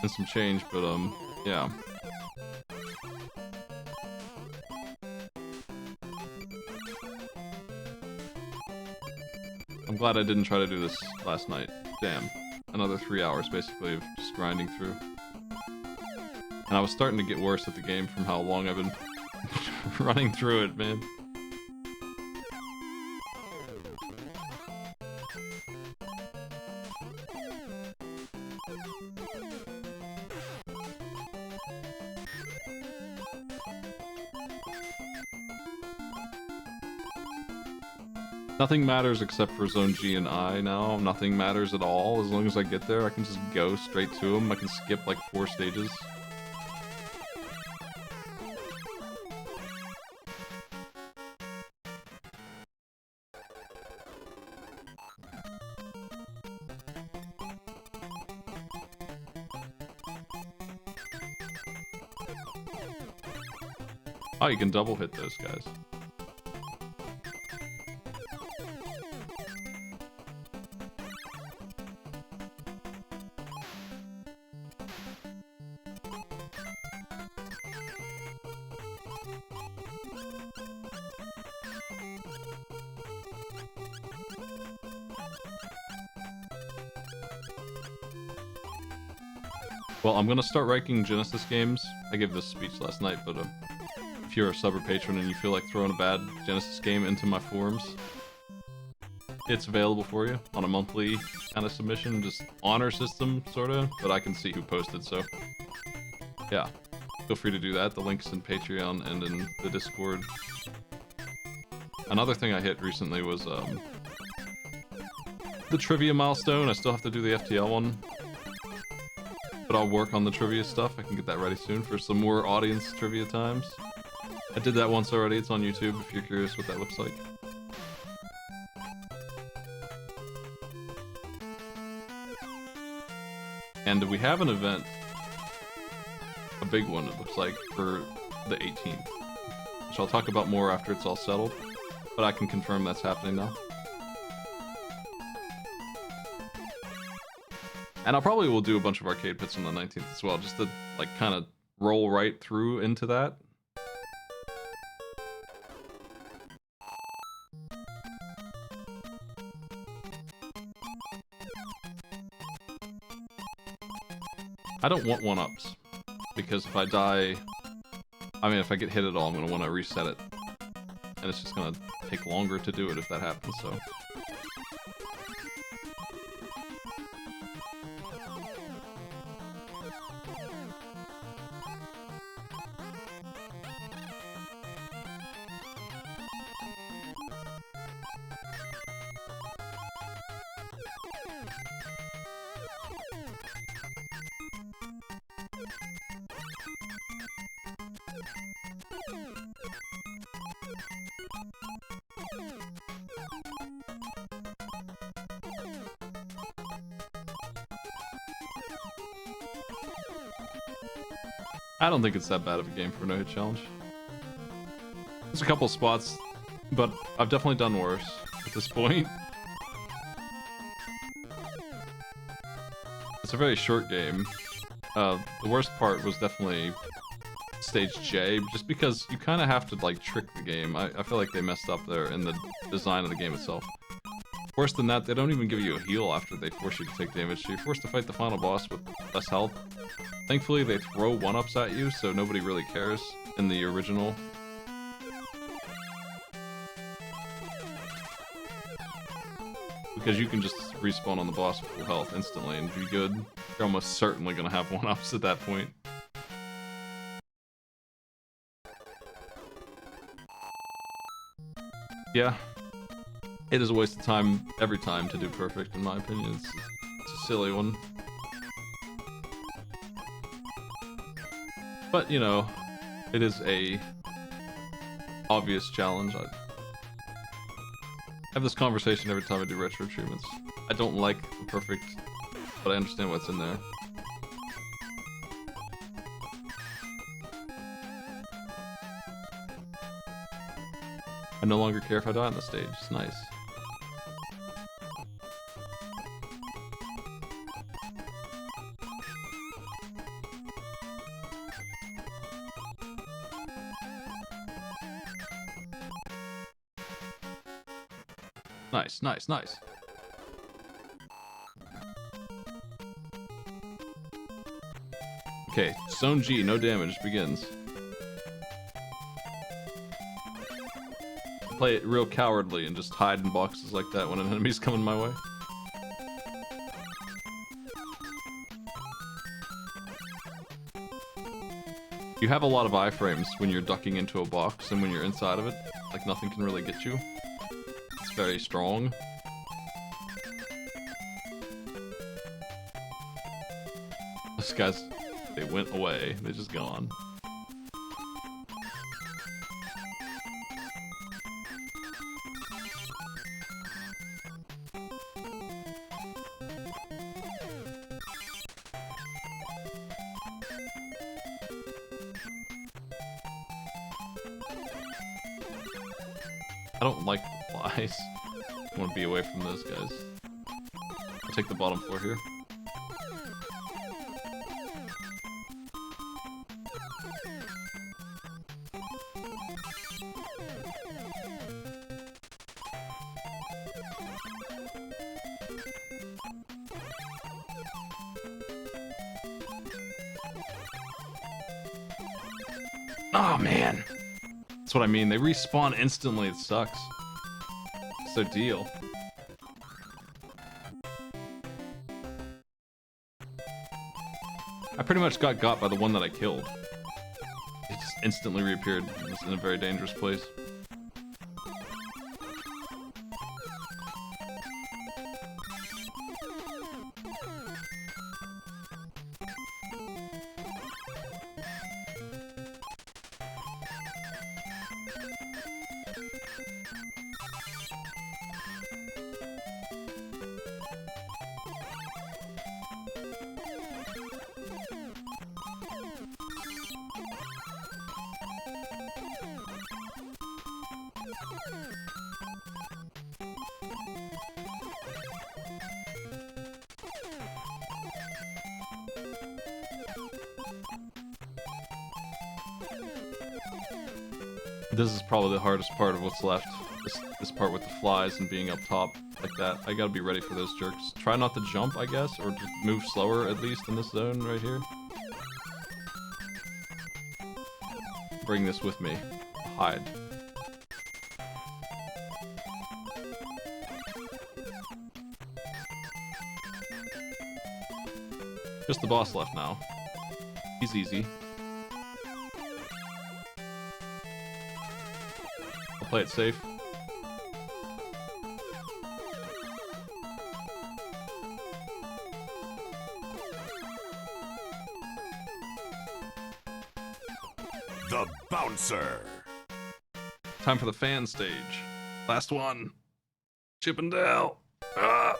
and some change, but yeah. I'm glad I didn't try to do this last night. Damn. Another 3 hours, basically, of just grinding through. And I was starting to get worse at the game from how long I've been running through it, man. Nothing matters except for Zone G and I now. Nothing matters at all. As long as I get there, I can just go straight to them. I can skip like 4 stages. Oh, you can double hit those guys. Well, I'm gonna start ranking Genesis games. I gave this speech last night, but if you're a sub or patron and you feel like throwing a bad Genesis game into my forums, it's available for you on a monthly kind of submission, just honor system, sorta, but I can see who posted, so yeah. Feel free to do that. The link's in Patreon and in the Discord. Another thing I hit recently was the trivia milestone. I still have to do the FTL one, but I'll work on the trivia stuff. I can get that ready soon for some more audience trivia times. I did that once already. It's on YouTube if you're curious what that looks like. And we have an event, a big one it looks like, for the 18th, which I'll talk about more after it's all settled, but I can confirm that's happening now. And I'll probably will do a bunch of arcade pits on the 19th as well, just to like kind of roll right through into that. I don't want 1-ups, because if I die, I mean if I get hit at all, I'm going to want to reset it. And it's just going to take longer to do it if that happens, so. I don't think it's that bad of a game for a no-hit challenge. There's a couple spots, but I've definitely done worse at this point. It's a very short game. The worst part was definitely stage J, just because you kind of have to like trick the game. I feel like they messed up there in the design of the game itself. Worse than that, they don't even give you a heal after they force you to take damage, so you're forced to fight the final boss with less health. Thankfully, they throw 1-ups at you, so nobody really cares in the original. Because you can just respawn on the boss with full health instantly and be good. You're almost certainly going to have 1-ups at that point. Yeah. It is a waste of time every time to do perfect, in my opinion. It's a silly one. But, you know, it is a obvious challenge. I have this conversation every time I do retro treatments. I don't like the perfect, but I understand what's in there. I no longer care if I die on the stage. It's nice. Nice, nice, nice. Okay, Zone G, no damage, begins. Play it real cowardly and just hide in boxes like that when an enemy's coming my way. You have a lot of iframes when you're ducking into a box and when you're inside of it. Like nothing can really get you. It's very strong. Those guys, they went away. They're just gone. I don't like the flies. I want to be away from those guys. I'll take the bottom floor here. Oh man. That's what I mean. They respawn instantly. It sucks. It's their deal. I pretty much got by the one that I killed. It just instantly reappeared. It was in a very dangerous place. This is probably the hardest part of what's left. This part with the flies and being up top like that. I gotta be ready for those jerks. Try not to jump, I guess, or just move slower at least in this zone right here. Bring this with me. Hide. Just the boss left now. He's easy. I'll play it safe. The Bouncer. Time for the fan stage. Last one. Chip and Dale. Ah!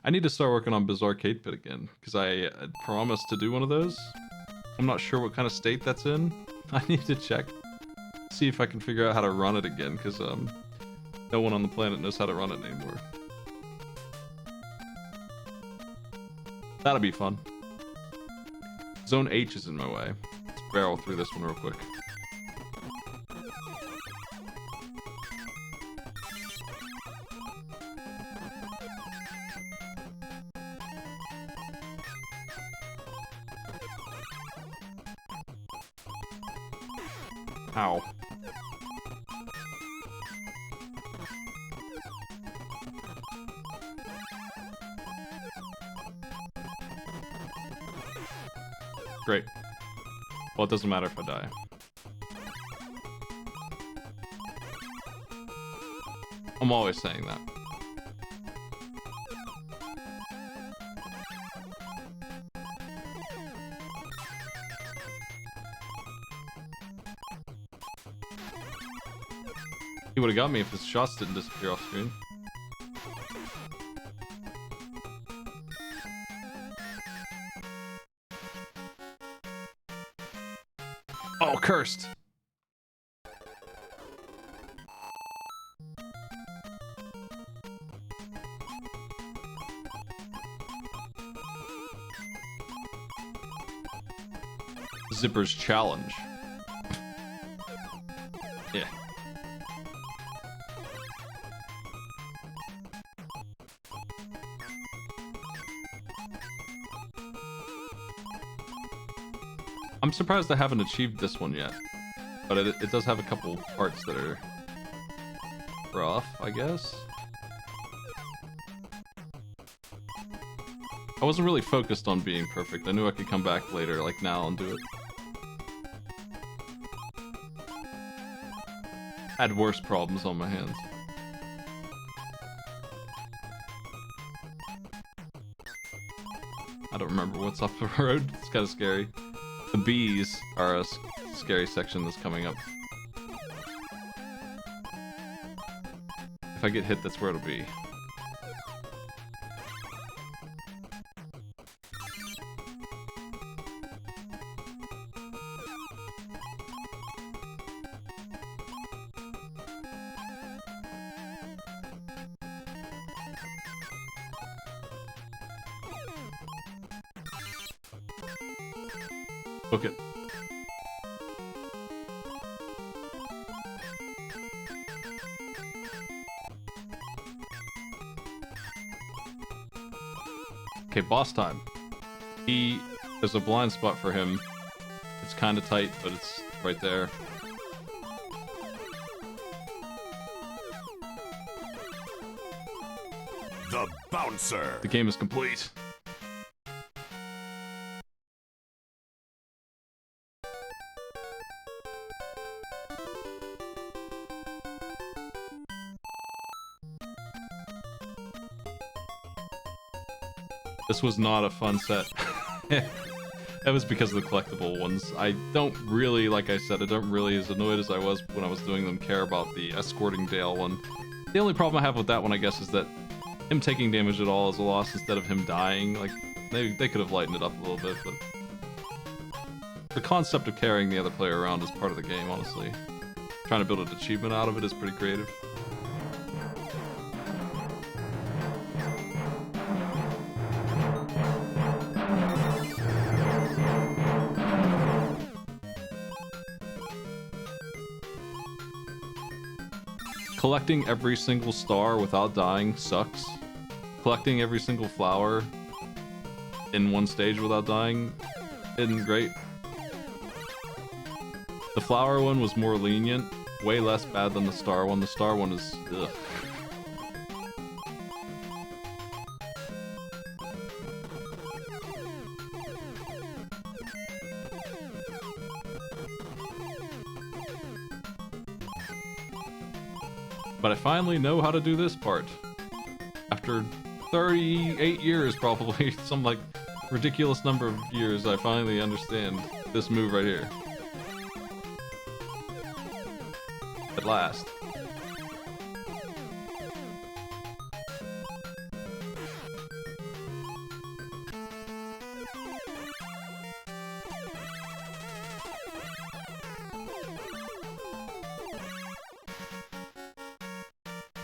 I need to start working on Bizarre Kate Pit again, because I promised to do one of those. I'm not sure what kind of state that's in. I need to check. See if I can figure out how to run it again, because no one on the planet knows how to run it anymore. That'll be fun. Zone H is in my way. Let's barrel through this one real quick. Ow. Great. Well, it doesn't matter if I die. I'm always saying that. He would have got me if his shots didn't disappear off screen. Oh, cursed! Zipper's challenge. Yeah. I'm surprised I haven't achieved this one yet, but it does have a couple parts that are rough, I guess. I wasn't really focused on being perfect. I knew I could come back later, like now, and do it. Had worse problems on my hands. I don't remember what's up the road. It's kind of scary. The bees are a scary section that's coming up. If I get hit, that's where it'll be. Book it. Okay, boss time. There's a blind spot for him. It's kind of tight, but it's right there. The Bouncer. The game is complete. This was not a fun set. That was because of the collectible ones. I don't really, like I said, I don't really, as annoyed as I was when I was doing them, care about the escorting Dale one. The only problem I have with that one, I guess, is that him taking damage at all is a loss instead of him dying. Like, they could have lightened it up a little bit, but the concept of carrying the other player around is part of the game, honestly. Trying to build an achievement out of it is pretty creative. Collecting every single star without dying sucks. Collecting every single flower in one stage without dying isn't great. The flower one was more lenient, way less bad than the star one. The star one is ugh. But I finally know how to do this part. After 38 years, probably, some like ridiculous number of years, I finally understand this move right here. At last.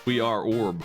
We are Orb.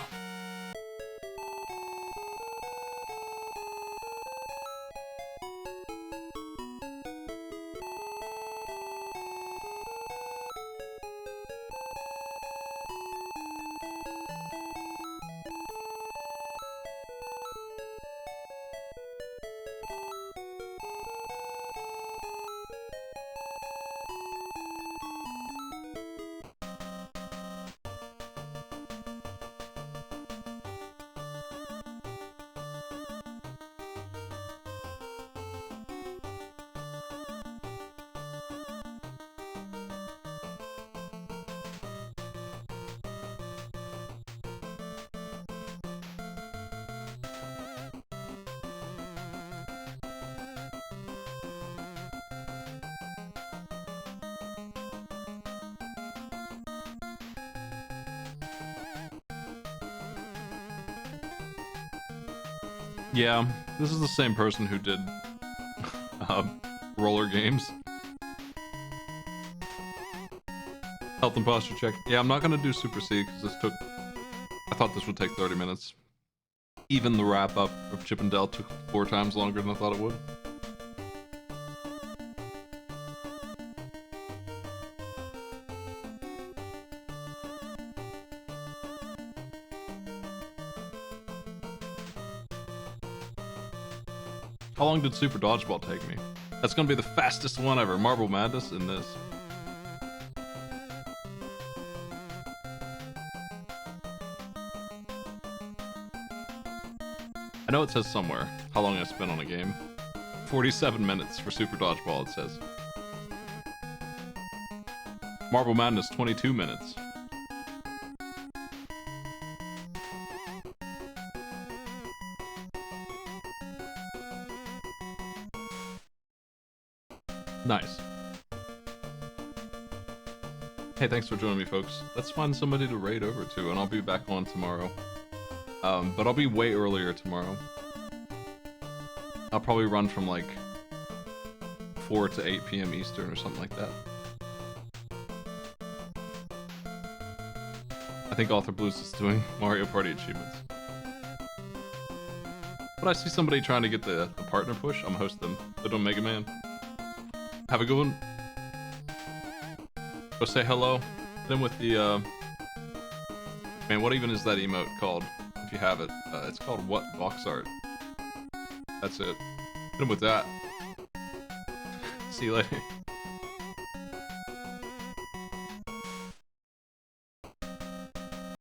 Yeah, this is the same person who did roller games. Health and posture check. Yeah, I'm not gonna do Super C because I thought this would take 30 minutes. Even the wrap up of Chip and Dale took 4 times longer than I thought it would. How long did Super Dodgeball take me? That's gonna be the fastest one ever. Marble Madness in this. I know it says somewhere how long I spent on a game. 47 minutes for Super Dodgeball, it says. Marble Madness, 22 minutes. Nice. Hey, thanks for joining me, folks. Let's find somebody to raid over to, and I'll be back on tomorrow. But I'll be way earlier tomorrow. I'll probably run from like 4 to 8 p.m. Eastern or something like that. I think Author Blues is doing Mario Party achievements. But I see somebody trying to get the partner push. I'm host them. They're doing Mega Man. Have a good one. Go say hello. Then with the, man, what even is that emote called? If you have it, it's called What Box Art. That's it. him with that. See you later.